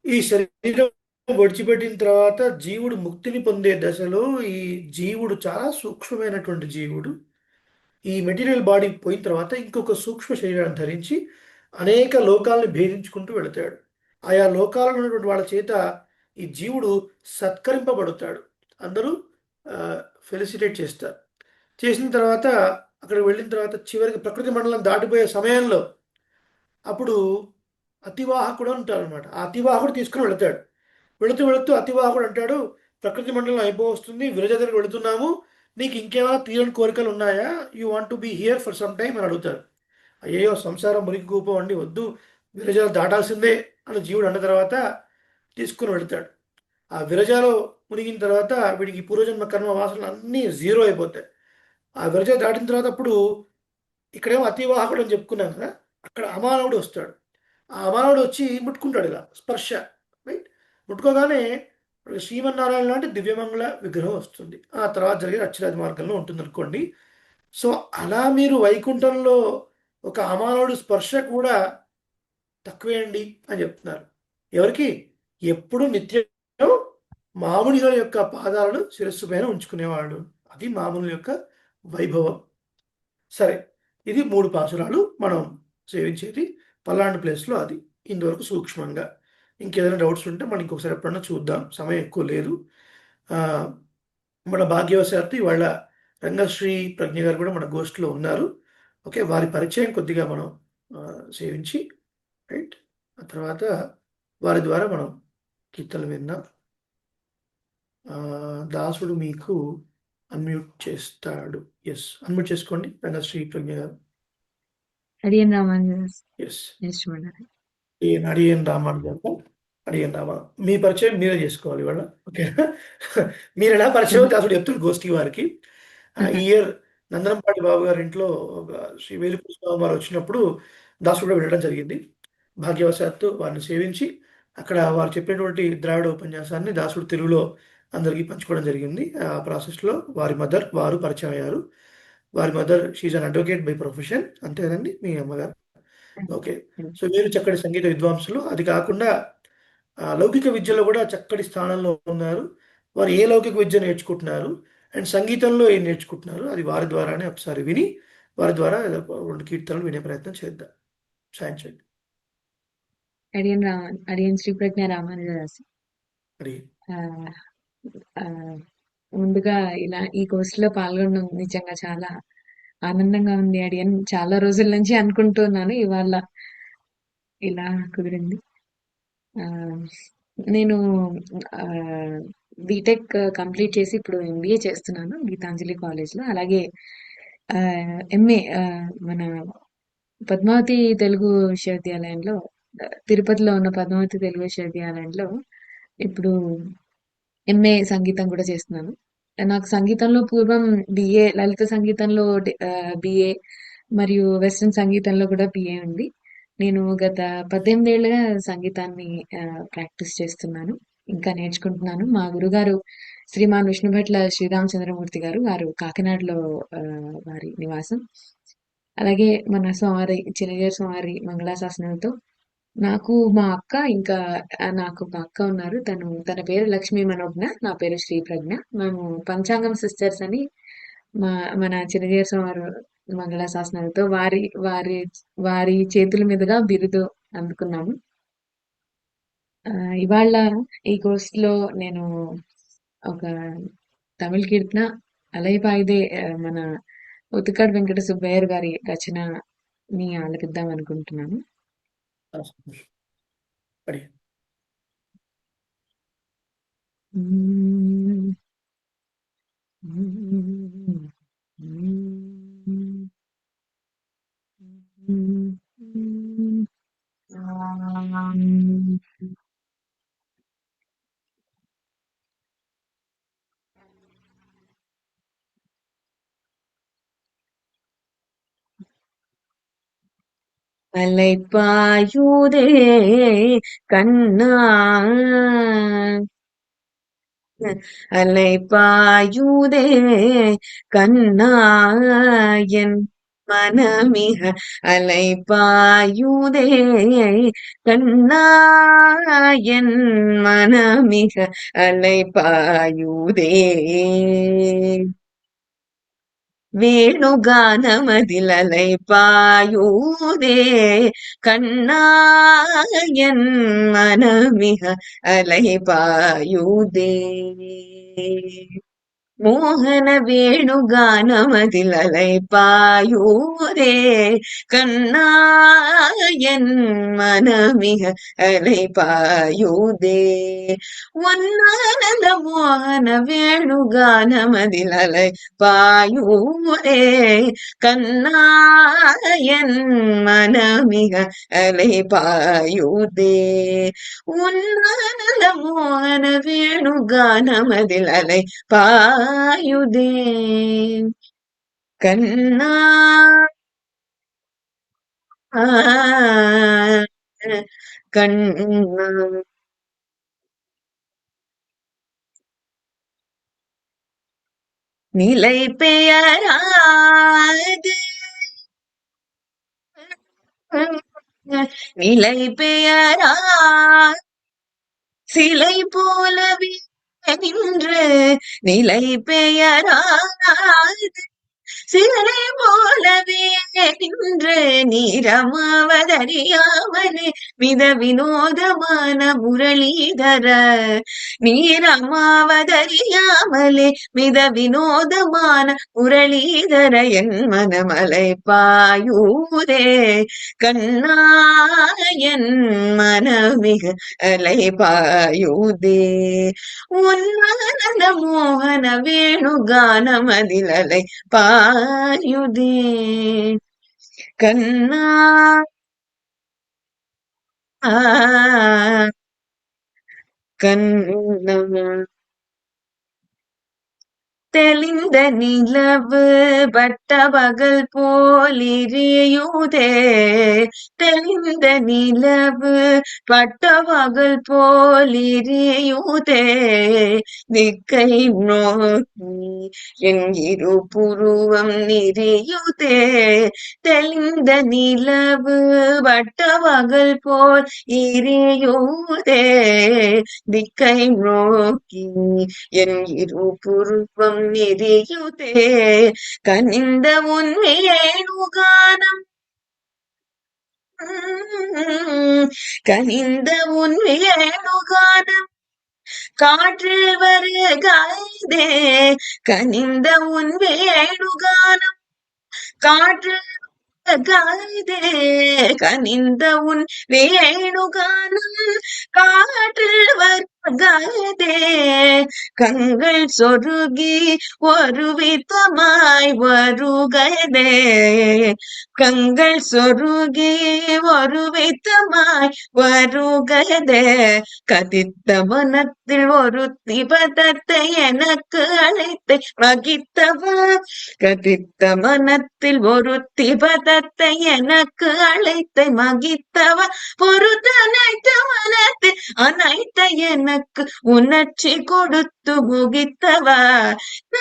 S1: ఈ శరీరం విడిచిపెట్టిన తర్వాత జీవుడు ముక్తిని పొందే దశలో ఈ జీవుడు చాలా సూక్ష్మమైనటువంటి జీవుడు. ఈ మెటీరియల్ బాడీ పోయిన తర్వాత ఇంకొక సూక్ష్మ శరీరాన్ని ధరించి అనేక లోకాలను భేదించుకుంటూ వెళతాడు. ఆయా లోకాలలో ఉన్నటువంటి వాళ్ళ చేత ఈ జీవుడు సత్కరింపబడతాడు. అందరూ ఫెలిసిటేట్ చేస్తారు. చేసిన తర్వాత అక్కడ వెళ్ళిన తర్వాత చివరికి ప్రకృతి మండలం దాటిపోయే సమయంలో అప్పుడు అతివాహకుడు అంటారు అనమాట. ఆ అతివాహకుడు తీసుకుని వెళతాడు. వెళుతూ అతివాహకుడు అంటాడు, ప్రకృతి మండలం అయిపోవస్తుంది, విరజ దగ్గరికి వెళుతున్నాము, నీకు ఇంకేమైనా తీరని కోరికలు ఉన్నాయా, you want to be here for some time అని అడుగుతాడు. అయ్యో సంసారం మురికి కూపం అండి, వద్దు, విరజాలు దాటాల్సిందే అని జీవుడు అన్న తర్వాత తీసుకుని వెళతాడు. ఆ విరజాలో మునిగిన తర్వాత వీడికి పూర్వజన్మ కర్మ వాసనలు అన్నీ జీరో అయిపోతాయి. ఆ విరజ దాటిన తర్వాత అప్పుడు ఇక్కడేమో అతివాహకుడు అని చెప్పుకున్నాం కదా, అక్కడ అమానవుడు వస్తాడు. ఆ అమానవుడు వచ్చి ముట్టుకుంటాడు, ఇలా స్పర్శ, రైట్? ముట్టుకోగానే శ్రీమన్నారాయణ లాంటి దివ్యమంగళ విగ్రహం వస్తుంది. ఆ తర్వాత జరిగే అక్షరాది మార్గంలో ఉంటుంది అనుకోండి. సో అలా మీరు వైకుంఠంలో ఒక అమానవుడు స్పర్శ కూడా తక్కువే అండి అని చెప్తున్నారు. ఎవరికి? ఎప్పుడు నిత్యం మామునిల యొక్క పాదాలను శిరస్సు పైన ఉంచుకునేవాడు. అది మామునుల యొక్క వైభవం. సరే, ఇది 3 పాసురాలు మనం సేవించేది పల్లాంటి ప్లేస్లో. అది ఇంతవరకు సూక్ష్మంగా. ఇంకేదైనా డౌట్స్ ఉంటే మనం ఇంకొకసారి ఎప్పుడన్నా చూద్దాం, సమయం ఎక్కువ లేదు. మన భాగ్యవశాత్తు ఇవాళ రంగశ్రీ ప్రజ్ఞ గారు కూడా మన గోష్ఠిలో ఉన్నారు. ఓకే, వారి పరిచయం కొద్దిగా మనం సేవించి, రైట్, ఆ తర్వాత వారి ద్వారా మనం కీర్తనలు విన్నాం. దాసుడు మీకు అన్మ్యూట్ చేస్తాడు. ఎస్, అన్మ్యూట్ చేసుకోండి రంగశ్రీ ప్రజ్ఞ గారు.
S8: అడియన్ రామానుజదాస్.
S1: ఎస్,
S3: అడియన్
S1: రామ, మీ పరిచయం మీరే చేసుకోవాలి ఇవాళ. ఓకే, మీరు ఎలా పరిచయం దాసుడు చెప్తారు గోష్ఠి వారికి. ఈ ఇయర్ నందనంపాటి బాబు గారి ఇంట్లో ఒక శ్రీ వేలుపుర స్వామి వారు వచ్చినప్పుడు దాసుడు కూడా వెళ్ళడం జరిగింది. భాగ్యవశాత్తు వారిని సేవించి అక్కడ వారు చెప్పినటువంటి ద్రావిడ ఉపన్యాసాన్ని దాసుడు తెలుగులో అందరికీ పంచుకోవడం జరిగింది. ఆ ప్రాసెస్‌లో వారు పరిచయం అయ్యారు. వారి mother she is an advocate by profession. అంతే కదండీ మీ అమ్మగారు? ఓకే. సో, మీరు చక్కటి సంగీత విద్వాంసులు. అది కాకుండా లౌకిక విద్యలో కూడా చక్కటి స్థానంలో ఉన్నారు. వారు ఏ లౌకిక విద్య నేర్చుకుంటున్నారు అండ్ సంగీతంలో ఏం నేర్చుకుంటున్నారు అది వారి ద్వారానే ఒకసారి విని వారి ద్వారా 2 కీర్తనలు వినే ప్రయత్నం చేద్దాం. సాయం చేయండి.
S8: అడియన్ శ్రీ ప్రజ్ఞ రామానుజదాస్.
S1: అడిగి
S8: ఆ, ఆ, ముందుగా ఇలా ఈ కోర్సులో పాల్గొనడం నిజంగా చాలా ఆనందంగా ఉంది అడియన్. చాలా రోజుల నుంచి అనుకుంటున్నాను, ఇవాళ ఇలా కుదిరింది. ఆ, నేను బీటెక్ కంప్లీట్ చేసి ఇప్పుడు ఎంబీఏ చేస్తున్నాను గీతాంజలి కాలేజ్లో. అలాగే ఎంఏ మన పద్మావతి తెలుగు విశ్వవిద్యాలయంలో, తిరుపతిలో ఉన్న పద్మావతి తెలుగు విశ్వవిద్యాలయంలో ఇప్పుడు ఎంఏ సంగీతం కూడా చేస్తున్నాను. నాకు సంగీతంలో పూర్వం బిఏ, లలిత సంగీతంలో బిఏ మరియు వెస్ట్రన్ సంగీతంలో కూడా బిఏ ఉంది. నేను గత 18 ఏళ్ళుగా సంగీతాన్ని ప్రాక్టీస్ చేస్తున్నాను, ఇంకా నేర్చుకుంటున్నాను. మా గురుగారు శ్రీమాన్ విష్ణుభట్ల శ్రీరామచంద్రమూర్తి గారు, వారు కాకినాడలో వారి నివాసం. అలాగే మన స్వామి చిన్నజీయర్ స్వామి మంగళాశాసనంతో నాకు మా అక్క, ఇంకా నాకు ఒక అక్క ఉన్నారు. తన పేరు లక్ష్మీ మనోజ్ఞ, నా పేరు శ్రీ ప్రజ్ఞ. మేము పంచాంగం సిస్టర్స్ అని మన చిన్నజీయర్ స్వామి మంగళాశాసనాలతో వారి వారి వారి చేతుల మీదుగా బిరుదు అందుకున్నాము. ఇవాళ ఈ కోర్సులో నేను ఒక తమిళ కీర్తన అలైపాయిదే మన ఉతుకాడు వెంకట సుబ్బయ్యర్ గారి రచనని ఆలపిద్దాం అనుకుంటున్నాను.
S1: సంతోషం. అడిగి
S8: அலைப்பாயுதே கண்ணா, அலைப்பாயுதே கண்ணா என் மனமிக, அலைப்பாயுதே கண்ணா என் மனமிக, அலைப்பாயுதே வேணுகானமதில் அலைபாயுதே கண்ணா என் மனமிக, அலைபாயுதே மோகன வேணுகானமதில் அலைபாயுதே கண்ணா என் மனமிக, அலைபாயுதே ஒன்னானந்த மோகன வேணுகானமதில் அலைபாயுதே கண்ணா என் மனமிக, அலைபாயுதே உன்னானந்த மோகன வேணுகானமதில் அலைபாயுதே கண்ணா கண்ணா நிலை பெயராது, நிலை பெயரா சிலை போலவே நின்று, நிலை பெயராது சிலை போலவே நின்று நீரமாவதறியாமலே மித வினோதமான முரளிதர, நீரமாவதறியாமலே மித வினோதமான முரளிதர என் மனமலை பாயூரே கண்ணா என் மனமிக அலை பாயுதே உன்னானந்த மோகன வேணுகானமதில் அலை பாயுதே கண்ணா கண்ணா தெளிந்த நிலவு பட்ட பகல் போலிரியுதே. தெளிந்த நிலவு பட்ட பகல் போலிரியுதே. திக்கை நோக்கி என் இரு புருவம் நெறியுதே. தெளிந்த நிலவு வட்ட பகல் போல் எரியுதே. திக்கை நோக்கி என் இரு புருவம் நெறியுதே. கனிந்த உன்வேணுகானம் கனிந்த உன்வேணுகானம் காற்றில் வருகாதே. கனிந்த உன்வேணுகானம் காற்றில் வருகாதே. கனிந்த உன் வேணுகானம் காற்றில் வருகாதே. கண்கள் சொருகி ஒரு விதமாய் வருகதே. கண்கள் சொருகி ஒரு விதமாய் வருகதே. கதித்த மனத்தில் ஒரு திபதத்தை எனக்கு அழைத்து மகித்தவா. கதித்த மனத்தில் ஒரு திபதத்தை எனக்கு அழைத்து மகித்தவா. பொறுத்தனைத்த மனத்தில் அனைத்த எனக்கு உணர்ச்சி கொடுத்து முகித்தவா.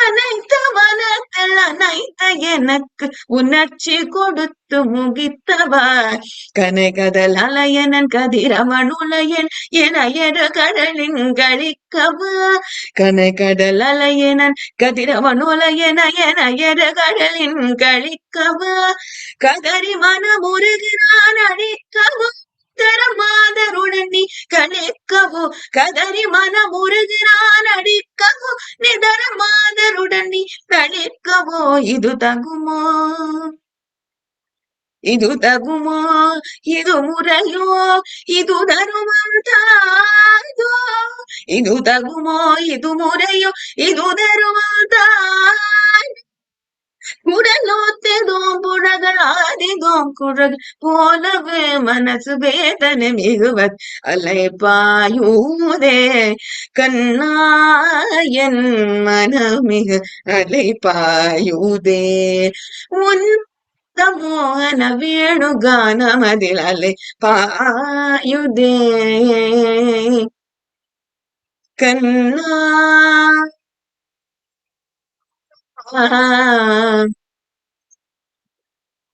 S8: அனைத்த மனத்தில் அனைத்த எனக்கு உணர்ச்சி கொடுத்து முகித்தவா. கனைகதல் அலையனன் கதிரவனுலையன் என எரு கடலின் கழிக்கவா. கனைகடல் அலையனன் கதிரவனுலையன என எரு கடலின் கழிக்கவா. கதறி மனமுருகிறான் அழிக்கவோ. தரமாதருடன் நீ கணிக்கவோ. கதறி மனமுருகிறான் அடிக்கவோ. நிதரமாதருடன் நீ கணிக்கவோ. இது தகுமோ இது தகுமோ இது முறையோ இது தருமம் தாதோ. இது தகுமோ இது முறையோ இது தருமம் தாய். குடலோத்தெதோம் புழகள் ஆதிதோம் குழல் போலவே மனசு வேதனை மிகுவது அலைபாயூதே. கண்ணாயன் மனமிகு அலைபாயூதே. உன் மோகன வேணுகானமதில் அலை பாயுதே. கண்ணா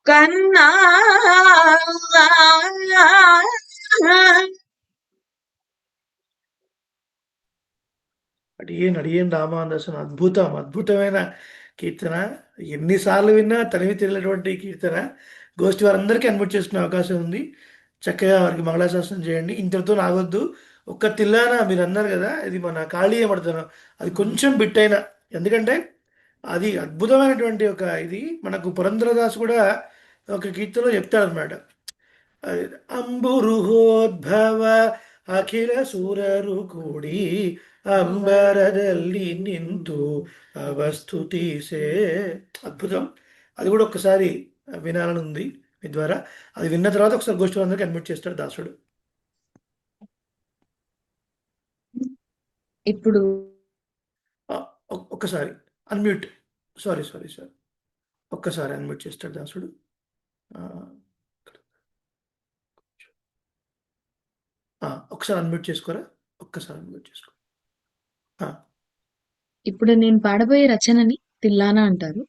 S8: கண்ணா
S1: అడిగేన్ రామాదాసన్ అద్భుతమైన కీర్తన. ఎన్నిసార్లు విన్నా తనివి తీరలేటువంటి కీర్తన. గోష్ఠి వారందరికీ అన్మ్యూట్ చేసుకునే అవకాశం ఉంది. చక్కగా వారికి మంగళాశాసనం చేయండి. ఇంతటితో ఆగొద్దు. ఒక్క తిల్లాన మీరు అన్నారు కదా, ఇది మన కాళీయ పడుతున్నాం, అది కొంచెం బిట్ అయినా, ఎందుకంటే అది అద్భుతమైనటువంటి ఒక ఇది. మనకు పురంధరదాస్ కూడా ఒక కీర్తనలో చెప్తాడనమాట. ಅಂಬುರುಹೋದ್ಭವ ಅಖಿಲ ಸೂರರು ಕೂಡಿ అంబరదల్లి నింతు అవస్థుతిసే. అద్భుతం. అది కూడా ఒక్కసారి వినాలని ఉంది మీ ద్వారా. అది విన్న తర్వాత ఒకసారి గోష్ఠి అందరికీ అడ్మిట్ చేస్తాడు దాసుడు.
S8: ఇప్పుడు
S1: ఒక్కసారి అన్మ్యూట్. సారీ సార్, ఒక్కసారి అన్మ్యూట్ చేస్తాడు దాసుడు. ఒకసారి అన్మ్యూట్ చేసుకోరా. ఒక్కసారి అన్మ్యూట్ చేసుకో.
S8: ఇప్పుడు నేను పాడబోయే రచనని తిల్లానా అంటారు.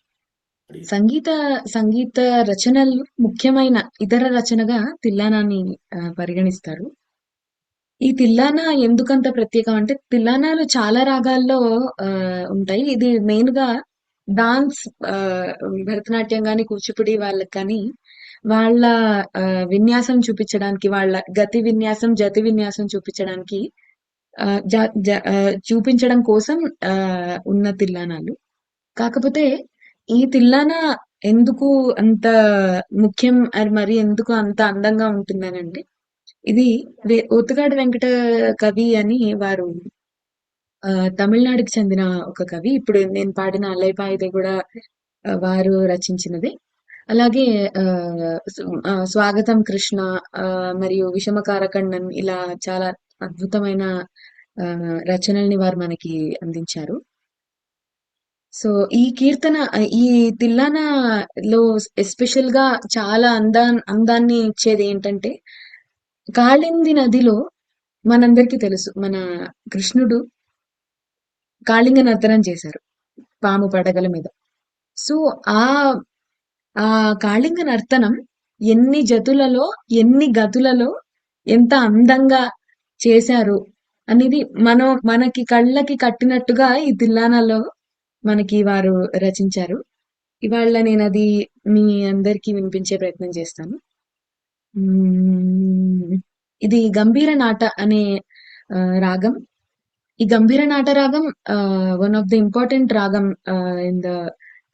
S8: సంగీత రచనలు ముఖ్యమైన ఇతర రచనగా తిల్లానాని పరిగణిస్తారు. ఈ తిల్లానా ఎందుకంత ప్రత్యేకం అంటే, తిల్లానాలు చాలా రాగాల్లో ఉంటాయి. ఇది మెయిన్ గా డాన్స్, భరతనాట్యం గాని కూచిపూడి వాళ్ళకి కానీ వాళ్ళ విన్యాసం చూపించడానికి, వాళ్ళ గతి విన్యాసం జతి విన్యాసం చూపించడానికి చూపించడం కోసం ఉన్న తిల్లానాలు. కాకపోతే ఈ తిల్లానా ఎందుకు అంత ముఖ్యం, మరి ఎందుకు అంత అందంగా ఉంటుందనంటే, ఇది ఒత్తుగాడు వెంకట కవి అని వారు తమిళనాడుకి చెందిన ఒక కవి. ఇప్పుడు నేను పాడిన అలైపాయిదే కూడా వారు రచించినదే. అలాగే స్వాగతం కృష్ణ మరియు విషమకారకండన్ ఇలా చాలా అద్భుతమైన రచనల్ని వారు మనకి అందించారు. సో ఈ కీర్తన ఈ తిల్లానాలో ఎస్పెషల్ గా చాలా అందాన్ని ఇచ్చేది ఏంటంటే, కాళింది నదిలో మనందరికీ తెలుసు మన కృష్ణుడు కాళింగ నర్తనం చేశారు పాము పడగల మీద. సో ఆ ఆ కాళింగ నర్తనం ఎన్ని జతులలో ఎన్ని గతులలో ఎంత అందంగా చేశారు అనేది మనకి కళ్ళకి కట్టినట్టుగా ఈ తిల్లానాలో మనకి వారు రచించారు. ఇవాళ నేను అది మీ అందరికీ వినిపించే ప్రయత్నం చేస్తాను. ఇది గంభీర నాట అనే రాగం. ఈ గంభీర నాట రాగం వన్ ఆఫ్ ద ఇంపార్టెంట్ రాగం ఇన్ ద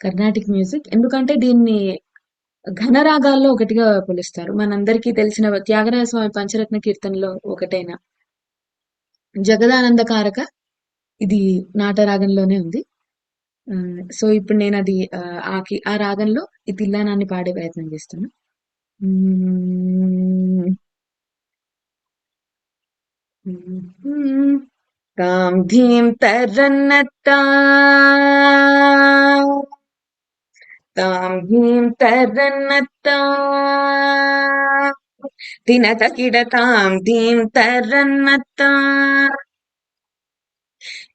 S8: కర్ణాటిక్ మ్యూజిక్. ఎందుకంటే దీన్ని ఘన రాగాల్లో ఒకటిగా పిలుస్తారు. మనందరికీ తెలిసిన త్యాగరాజ స్వామి పంచరత్న కీర్తనలో ఒకటైన జగదానందకారక ఇది నాటరాగంలోనే ఉంది. సో ఇప్పుడు నేను అది ఆ రాగంలో ఈ తిల్లానాన్ని పాడే ప్రయత్నం చేస్తాను. తాం ధీం తర్రన్నత్తా తాం ధీం తర్రన్నత్తా తినత కిడతాం ధీం తర్రన్నత్తా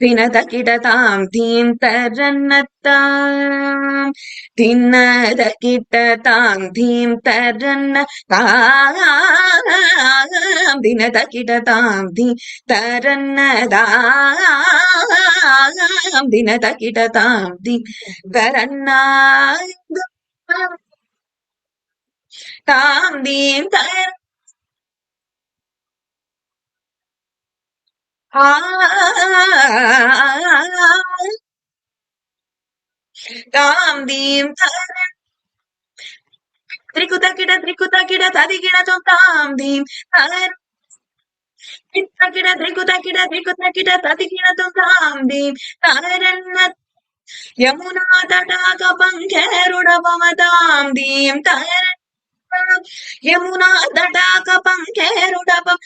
S8: తినత కిడతాం ధీం తర్రన్నత్తా తిన్నద కిటతాం ధీం తర్రన్నతాం తినత కిటతాం ధీం తర్రన్నదాం తినత కిటతాం ధీం తర్రన్నదాం తాం ధీం తర్ తాం ధీం త్రికుత కిడ తదిగిడ తాం ధీం కిడ త్రికుత కిడ తదిగిడ తాం ధీం తరన్న యమునా తటాక పంకేరుడపమతాం ధీం తరన్న యమునా తటాక పంకేరుడపం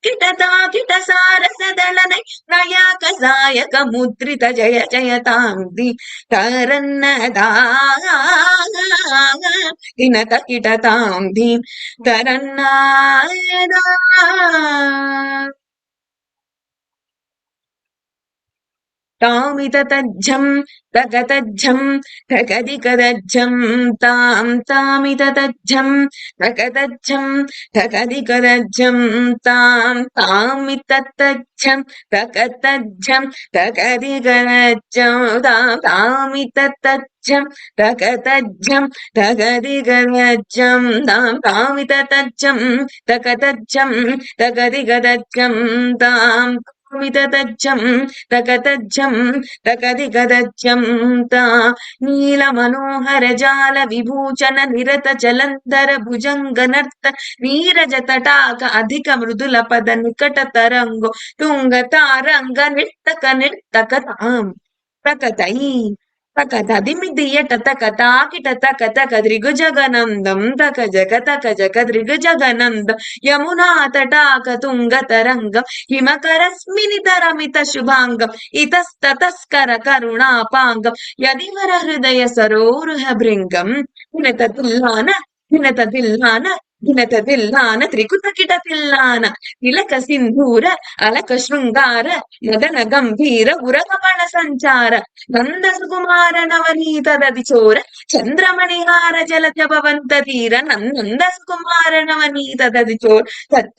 S8: కిట సారసదళనై నయాక సాయక ముద్రిత జయ జయతాం ధీ తరన్నదా కినత కిటతాం ధీం తరన్నదా తామిత తజ్జం తగతజ్జం తగదికదజ్జం తాం తామిత తజ్జం తగతజ్జం తగదికదజ్జం తాం తామిత తజ్జం తగతజ్జం తగదికదజ్జం తాం తామిత తజ్జం తగతజ్జం తగదికదజ్జం తాం తామిత తజ్జం తగతజ్జం తగదికదజ్జం తాం తజ్జం తగతజ్జం తగదిగదజ్జం తా నీల మనోహర జాల విభూషణ నిరత జలంధర భుజంగ నర్త నీరజ తటాక అధిక మృదుల పద నికట తరంగో తుంగ తారంగ నిర్తక తాం ప్రకతై తకదిమిదియట తక తాకిట తక తక ద్రిగుజగనందం తక జగ ద్రిగుజగనందం యమునా తటాక తుంగ తరంగం హిమకరస్మిని తరమిత శుభాంగం ఇతస్తతస్కర కరుణాపాంగం యదివర హృదయ సరోరుహ భృంగం వినత దిల్లాన త్రికుత కిట తిల్లాన తిలక సింధూర అలక శృంగార మదన గంభీర ఉరగమణ సంచార నందకుమార నవనీత దది చోర చంద్రమణిహార జలజ భవంత తీర నందకుమార నవనీత దది చోర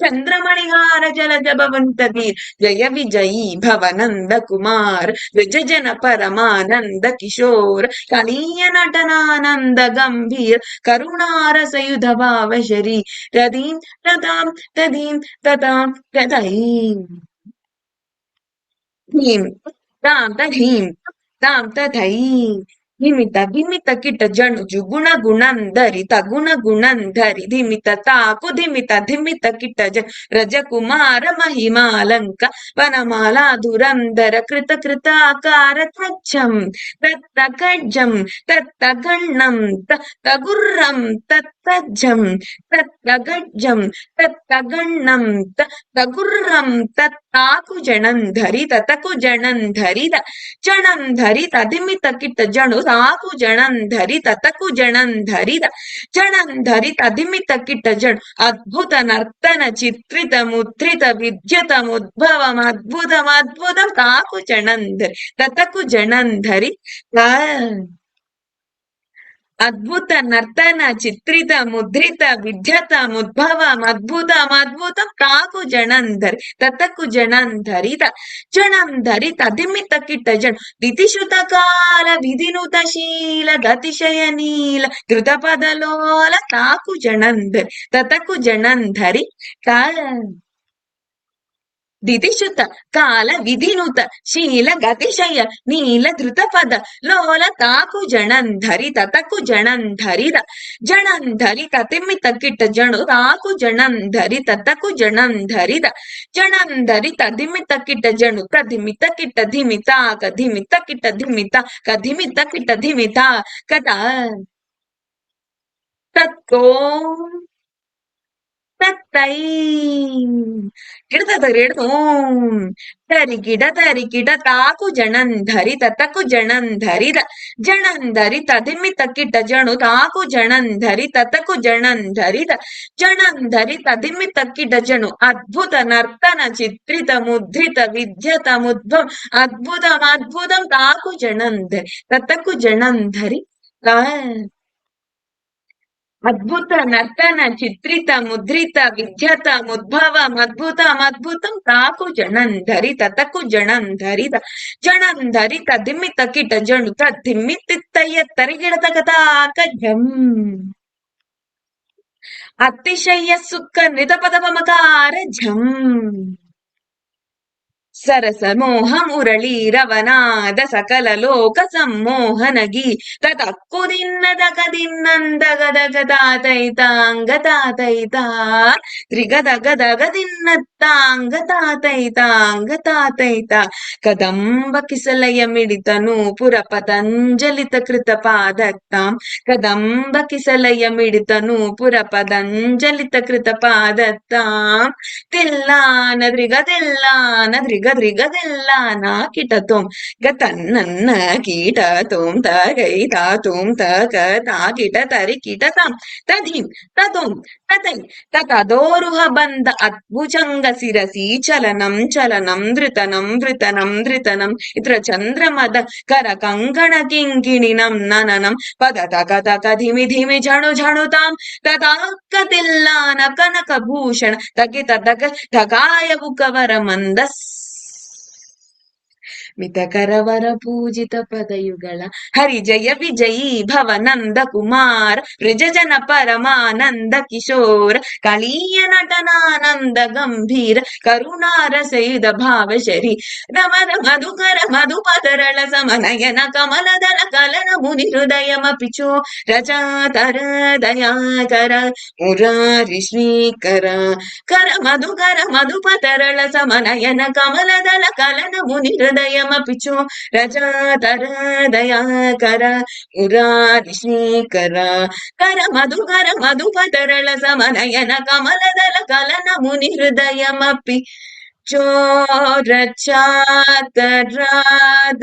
S8: చంద్రమణిహార జలజ భవంత తీర జయ విజయీ భవనంద కుమార్ విజజన పరమానంద కిశోర కనీయ నటనానంద గంభీర కరుణారసయుధ భావ శరీ తదీం తదాం తదీం తదాం తదైం ధీం తాం తదీం తాం తదైం ధిమిత కిట జణుజు గుణ గుణంధరి తగుణ గుణంధరి ధిమిత తాకు ధిమిత కిట రజకుమార మహిమాలంక వనమాలా దురంధర కృతాకార తచ్చం తత్తగజ్జం తత్తగణం తగుర్రం తత్త తజ్జం తత్తగజ్జం తత్తగణ్ణం తగుర్రం తత్తాకు జనం ధరి తతకు జనం ధరి జనం ధరి తదిమి తకిట జను తాకు జనం ధరి తతకు జనం ధరి జనం ధరి తదిమి తకిట జడు అద్భుత నర్తన చిత్రిత ముద్రిత విద్యుతముద్భవం అద్భుతం అద్భుతం తాకు జనం ధరి తతకు జనం ధరి అద్భుత నర్తన చిత్రిత ముద్రిత విద్యతముద్భవం అద్భుతం అద్భుతం తాకు జనం ధరి తతకు జనం ధరిత జనం ధరి తదిమిత కిట జన్ దితిశుత కాల విధినుత శీల గతిశయ నీల ధృత పదలోల తాకు జనం ధరి తతకు జనం ధరి దితిశుత కాల విధినుత శీల గతిశయ నీల ధృత పద లోల తాకు జనం ధరి తతకు జనం ధరిద జనం ధరి తతిమి తకిట జను తాకు జనం ధరి తతకు జనం ధరిద జనం ధరి తదిమి తకిట జను కధిమి తకిట ధిమిత కధిమి తకిట ధిమిత కధిమి తకిట ధిమిత కథ తత్తో తత్తై తరికిడ తాకు జనం ధరి తతకు జనం ధరిద జనం ధరి తదిమి తకిట జను తాకు జనం ధరి తతకు జనం ధరిద జనం ధరి తదిమి తకిట జను అద్భుత నర్తన చిత్రిత ముద్రిత విద్యతముద్భవం అద్భుతం అద్భుతం తాకు జనం ధరి తతకు జనం ధరి అద్భుత నర్తన చిత్రిత ముద్రిత విద్యత ముద్భవం అద్భుతం అద్భుతం తాకు జనం ధరి తతకు జనం ధరిద జనం ధరి తదిమి తకిట జను తదిమి తిత్తయ్య తరిగిడ తగతాకజం అతిశయ సుఖ నిత పదమకార జం సరస మోహ మురళీ రవనాద సకల లోక సమ్మోహన గీ తక్కు దిన్నదక దిన్నందగదగదాతైతాంగతాతైతా త్రిగదగదగ దిన్నత్తాంగతాతైతాంగతాతైతా కదంబ కిసలయ మిడితను పుర పతంజలిత కృత పాదత్తాం కదంబ కిసలయ మిడితను పుర పతంజలిత కృత పాదత్తాం తిల్లాన ధృగ ధృగదిల్లానా కిటతోం గతన్నన్న కీటతోం తగై తాతోం తక తాకిట తరి కిటతాం తధిం తతోం తతై తతదోరుహ బంధ అద్భుజంగ శిరసి చలనం చలనం ధృతనం ధృతనం ధృతనం ఇత్ర చంద్రమద కర కంకణ కింకిణినం నననం పద తక తక ధిమి ధిమి ఝణు ఝణుతాం తదాక్క తిల్లాన కనక భూషణ తగిత తగ ఠగాయ బుకవర మందస్ మితకరవర పూజిత పదయుగళ హరి జయ విజయీ భవ నంద కుమార బ్రజజన పరమానంద కిశోర కళీయ నటనానంద గంభీర కరుణారసయుధ భావశరి రమర మధుకర మధుపతరళ సమనయన కమలదల కలన ముని హృదయమపి చో రజాతర దయాకర మురారి శ్రీకర కర మధుకర మధుపతరళ సమనయన కమలదల కలన ముని హృదయమపి చో రజాతర దయాకర మురారి శ్రీకర కర మధుకర మధుపతరళ సమనయన కమలదల కలన ముని హృదయమపి చో రజాతర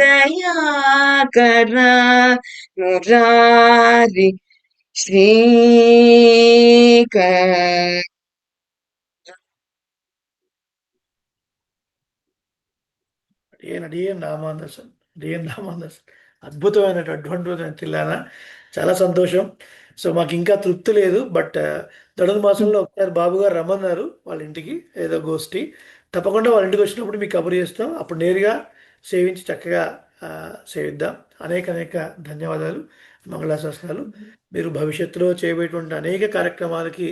S8: దయాకర మురారి శ్రీకర.
S1: డిఎన్ రామాందర్సన్ అద్భుతమైన తిల్లానా, చాలా సంతోషం. సో మాకు ఇంకా తృప్తి లేదు, బట్ ధనుర్ మాసంలో ఒకసారి బాబు గారు రమ్మన్నారు వాళ్ళ ఇంటికి, ఏదో గోష్ఠి. తప్పకుండా వాళ్ళ ఇంటికి వచ్చినప్పుడు మీకు కబురు చేస్తాం, అప్పుడు నేరుగా సేవించి చక్కగా సేవిద్దాం. అనేక ధన్యవాదాలు, మంగళాశాసనాలు. మీరు భవిష్యత్తులో చేయబోయేటువంటి అనేక కార్యక్రమాలకి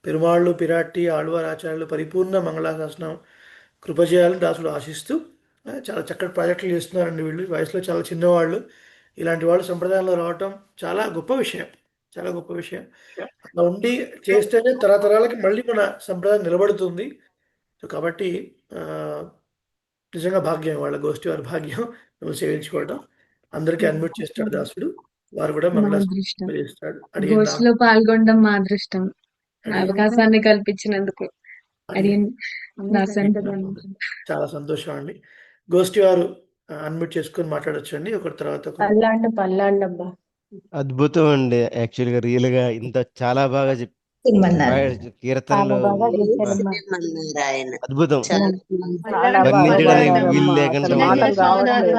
S1: పెరుమాళ్ళు పిరాట్టి ఆళ్వార్ ఆచార్యులు పరిపూర్ణ మంగళాశాసనం కృప చేయాలని దాసులు ఆశిస్తూ, చాలా చక్కటి ప్రాజెక్టులు చేస్తున్నారండి వీళ్ళు. వయసులో చాలా చిన్నవాళ్ళు. ఇలాంటి వాళ్ళు సంప్రదాయంలో రావటం చాలా గొప్ప విషయం. అలా ఉండి చేస్తేనే తరతరాలకి మళ్ళీ మన సంప్రదాయం నిలబడుతుంది. సో కాబట్టి నిజంగా భాగ్యం వాళ్ళ గోష్ఠి వారి భాగ్యం మిమ్మల్ని సేవించుకోవడం. అందరికీ అన్మ్యూట్ చేస్తాడు దాసుడు. వారు కూడా
S8: మా
S1: మంగళ
S8: అదృష్టం.
S1: చేస్తాడు. అడిగిన
S8: గోష్ఠిలో పాల్గొనడం మా అదృష్టం.
S1: అడిగిన
S8: అవకాశాన్ని కల్పించినందుకు
S1: అడిగిన
S8: అడిగిన దాసన్
S1: చాలా సంతోషం అండి. గోష్ఠి వారు అన్మ్యూట్ చేసుకొని మాట్లాడొచ్చు అండి. ఒకరి తర్వాత ఒకరు.
S4: పల్లాండబ్బా
S7: అద్భుతం అండి. యాక్చువల్గా రియల్ గా ఇంత చాలా బాగా కీర్తనలు అద్భుతం.
S4: చాలా బాగా
S7: వర్ణించడానికి
S4: పాడారమ్మా.
S7: వీలు లేకుండా
S4: అసలు
S7: ఉన్నాయి.
S4: మాటలు రావట్లేదు.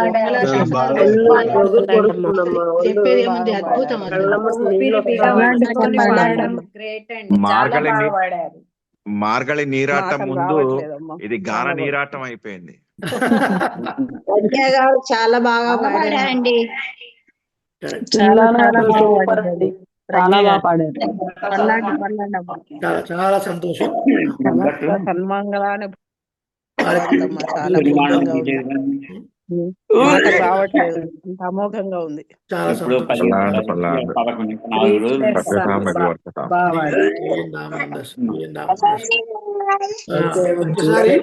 S6: చెప్పేది ఏముంది, అద్భుతం అసలు.
S3: ఊపిరి బిగబట్టుకొని పాడడం గ్రేట్ అండి. చాలా
S2: మార్గళి
S3: బాగా
S2: నీ-
S3: పాడారు.
S2: మార్గళి నీరాటం
S4: మాటలు
S2: ముందు
S4: రావట్లేదమ్మా.
S2: ఇది గాన నీరాటం అయిపోయింది.
S4: చాలా బాగా పాడారండి.
S1: చాలా చాలా సంతోషం.
S4: సన్మంగళాన్ని
S1: కార్యక్రమం
S4: చాలా అద్భుతంగా ఉంది. మాటలు రావట్లేదు. అంత అమోఘంగా ఉంది.
S1: చాలా సంతోషం.
S2: పల్లాండు పల్లాండు సత్యసామ వివర్తతాం.
S3: బాగా పాడారు.
S1: ఏం నామందాస్, ఏం నామందాస్. ఒక్కసారి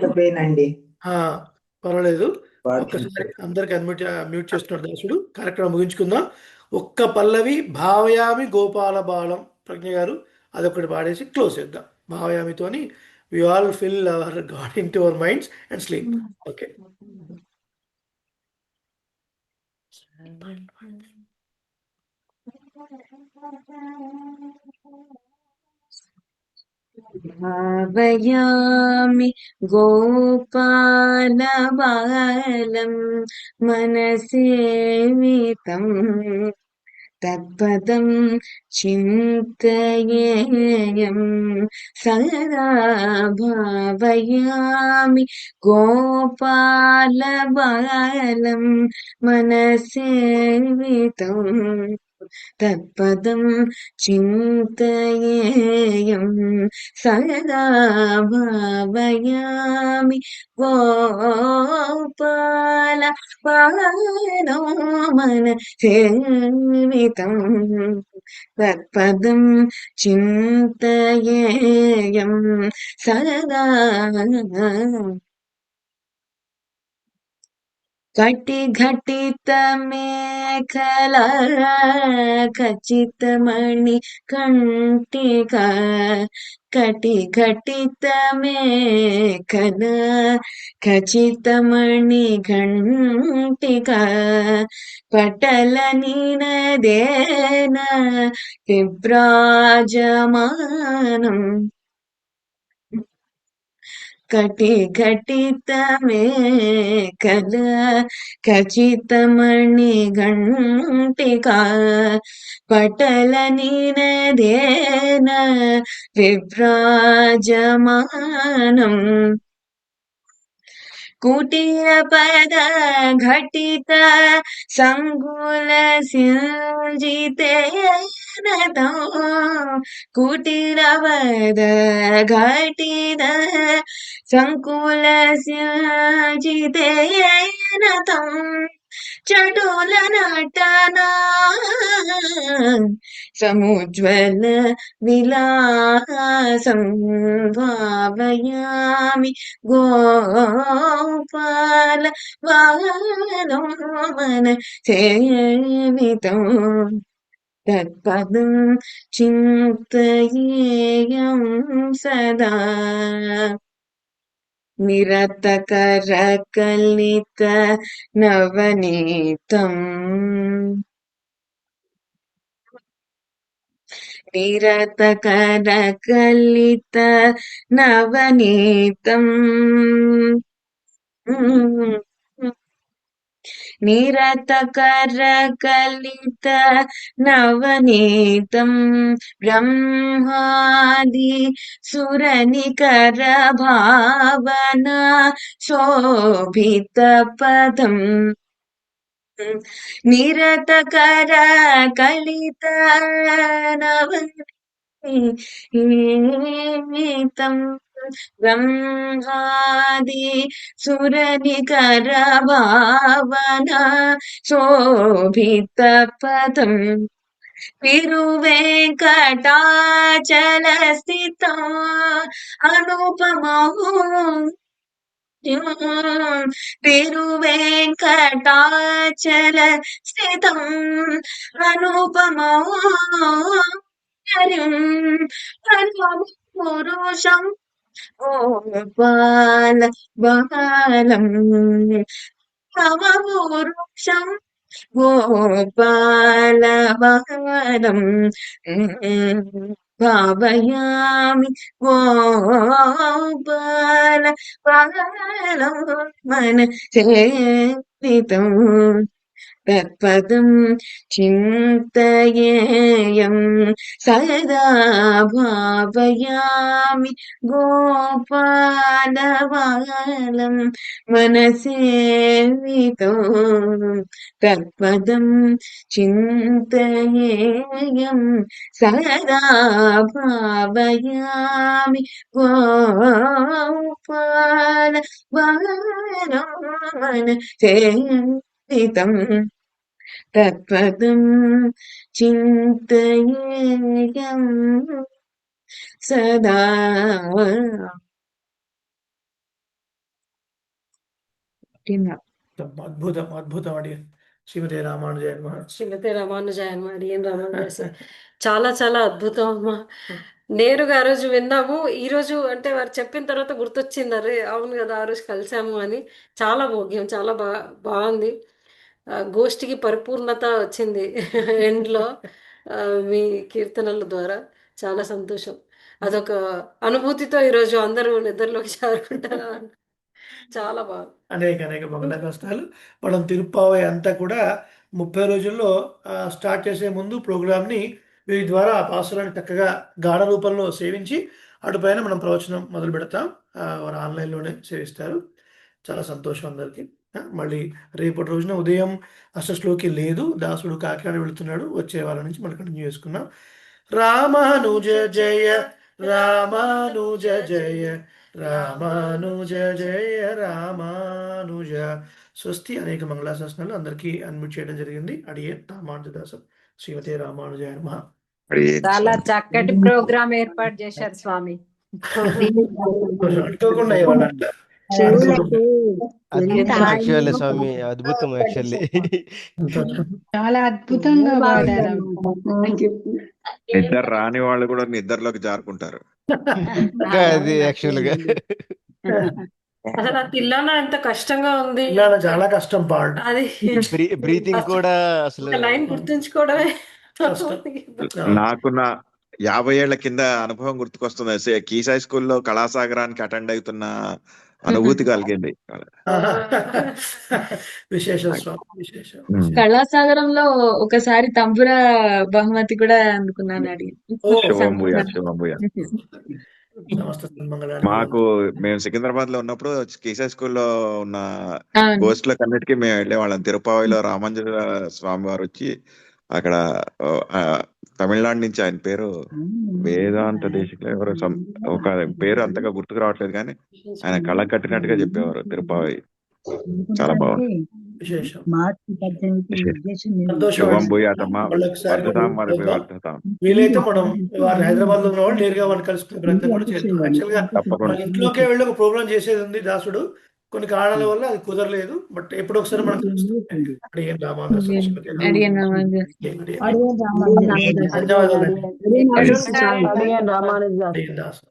S1: పర్వాలేదు. ఒక్కసారి అందరికి మ్యూట్ చేస్తున్నారు దాసుడు. కార్యక్రమం ముగించుకుందాం. ఒక్క పల్లవి భావయామి గోపాల బాలం ప్రజ్ఞ గారు అదొకటి పాడేసి క్లోజ్ చేద్దాం. భావయామితోని we all fill our god into our minds and sleep. Okay.
S8: భావయామి గోపాలబాలం మనసేవితం తత్పదం చింతయేయం సదా భావయామి గోపాలబాలం మనసేవితం తత్పదం చింతయేయం సదా భావయామి గోపాల బాలో మనసేవితం తత్పదం చింతయేయం సదా కటి ఘటిత మేఖల ఖచ్చితమణి కంటిక కటి ఘటిత మేఖల ఖచ్చితమణి కంటిక పటల నినదేన విభ్రాజమానం కటి ఘటిత మేఖల ఖచ్చితమణి ఘంటిక పటల నినదేన విభ్రాజమానం కుటీర పద ఘటిత సంగుల సింజితేన కుటీర పద ఘటిత సంకుల సింజితేన చటుల నటనా సముజ్వల విలాసం భావయామి గోపాల బాలో మనసేవితం తత్పదం చింతయేయం సదా నిరతకరకలిత నవనీతం నిరతకరకలిత నవనీతం నిరతకరకలిత నవనీతం బ్రహ్మాది సురనికర భావన శోభిత పదం నిరతకర కలిత నవనీతం బ్రహ్మాది సురనికర భావన శోభిత పదం తిరువేంకటాచల స్థిత అనుపమో తిరువేంకటాచల స్థితం అనుపమౌ పురుషం గోపాల బాలం తమ పురుషం గోపాల బాలం భావయామి గోపాల బాలం మన చేతితం తత్పదం చింతయేయం సదా భావయామి గోపాలబాలం మనసేవితో తత్పదం చింతయేయం సదా భావయామి గోపాలబాలం మనసేవితం తత్పదం చింతయేయం సదా.
S1: అద్భుతం అద్భుతం అడిగి శ్రీమతి రామానుజాయ నమః.
S3: శ్రీమతి రామానుజాయ అమ్మ, అడిగిన రామానుజాయ చాలా చాలా అద్భుతం అమ్మా. నేరుగా ఆ రోజు విన్నాము, ఈ రోజు అంటే వారు చెప్పిన తర్వాత గుర్తొచ్చింది, అరే అవును కదా ఆ రోజు కలిసాము అని. చాలా భోగ్యం, చాలా బాగుంది. గోష్ఠికి పరిపూర్ణత వచ్చింది ఎండ్లో మీ కీర్తనల ద్వారా. చాలా సంతోషం. అదొక అనుభూతితో ఈరోజు అందరూ నిద్రలోకి చేరుకుంటారు. చాలా బాగుంది.
S1: అనేక అనేక మంగళ కష్టాలు. మనం తిరుప్పావై అంతా కూడా 30 రోజుల్లో స్టార్ట్ చేసే ముందు ప్రోగ్రామ్ని వీరి ద్వారా ఆ పాసులను చక్కగా గాఢ రూపంలో సేవించి అటుపైన మనం ప్రవచనం మొదలు పెడతాం. వారు ఆన్లైన్లోనే సేవిస్తారు. చాలా సంతోషం అందరికీ. మళ్ళీ రేపటి రోజున ఉదయం అష్టశ్లోకి లేదు, దాసుడు కాకినాడ వెళుతున్నాడు. వచ్చే వారం నుంచి మనం కంటిన్యూ చేసుకున్నాం. రామానుజ జయ రామానుజ జయ రామానుజ జయ రామానుజ. స్వస్తి. అనేక మంగళాశాసనాలు అందరికీ అన్మ్యూట్ చేయడం జరిగింది. అడిగే రామానుజదాసం. శ్రీమతి రామానుజాయ నమః.
S3: చాలా చక్కటి ప్రోగ్రామ్ ఏర్పాటు చేశారు స్వామి.
S1: అనుకోకుండా ఇవాళ అట్లా
S7: అద్భుతం యాక్చువల్లీ స్వామి, అద్భుతం యాక్చువల్లీ.
S6: చాలా అద్భుతంగా పాడారు.
S2: నిద్ర రాని వాళ్ళు కూడా నిద్రలోకి జారుకుంటారు.
S7: అది యాక్చువల్ గా
S3: అసలు ఆ తిల్లాన ఎంత కష్టంగా ఉంది,
S1: ఇలా చాలా కష్టం పాడు.
S3: అది
S7: బ్రీతింగ్ కూడా అసలు
S3: లైన్ గుర్తుంచుకోవడమే
S1: కష్టం.
S2: నాకు నా 50 ఏళ్ల కింద అనుభవం గుర్తుకొస్తుంది. కీసాయి స్కూల్లో కళాసాగరానికి అటెండ్ అవుతున్న అనుభూతి కలిగింది.
S1: విశేషం స్వామి, విశేషం.
S8: కళాసాగరంలో ఒకసారి తంబుర బహుమతి కూడా అందుకున్నాను. అడిగి
S2: శుభంభూయ శుభంభూయ.
S1: నమస్తే మంగళ.
S2: మాకు మేము సికింద్రాబాద్ లో ఉన్నప్పుడు కీసాయి స్కూల్లో ఉన్న గోష్ఠులకు అన్నిటికీ మేము వెళ్ళేవాళ్ళం. తిరుపతిలో రామాంజన స్వామి వారు వచ్చి అక్కడ తమిళనాడు నుంచి, ఆయన పేరు వేదాంత దేశికులు ఎవరో ఒక పేరు అంతగా గుర్తుకు రావట్లేదు, కానీ ఆయన కళ్ళ కట్టినట్టుగా చెప్పేవారు తిరుపతి. చాలా బాగుంది.
S1: విశేషం.
S2: శుభం భూయాతమ్మ.
S1: మళ్ళొకసారి
S2: వర్ధతాం మరి వర్ధతాం.
S1: వీలైతే మనం వారు హైదరాబాద్ లో ఉన్నవాళ్ళు నేరుగా వారిని కలుసుకునే ప్రయత్నం కూడా చేస్తాం. యాక్చువల్ గా మన ఇంట్లోకే వెళ్ళి ఒక ప్రోగ్రామ్ చేసేది ఉంది దాసుడు. కొన్ని కారణాల వల్ల అది కుదరలేదు. బట్ ఎప్పుడో ఒకసారి మనం కలుస్తాం. అడిగిన రామాదాసు. ధన్యవాదాలు.
S4: రామానుజ
S7: అడిగిన దాసు.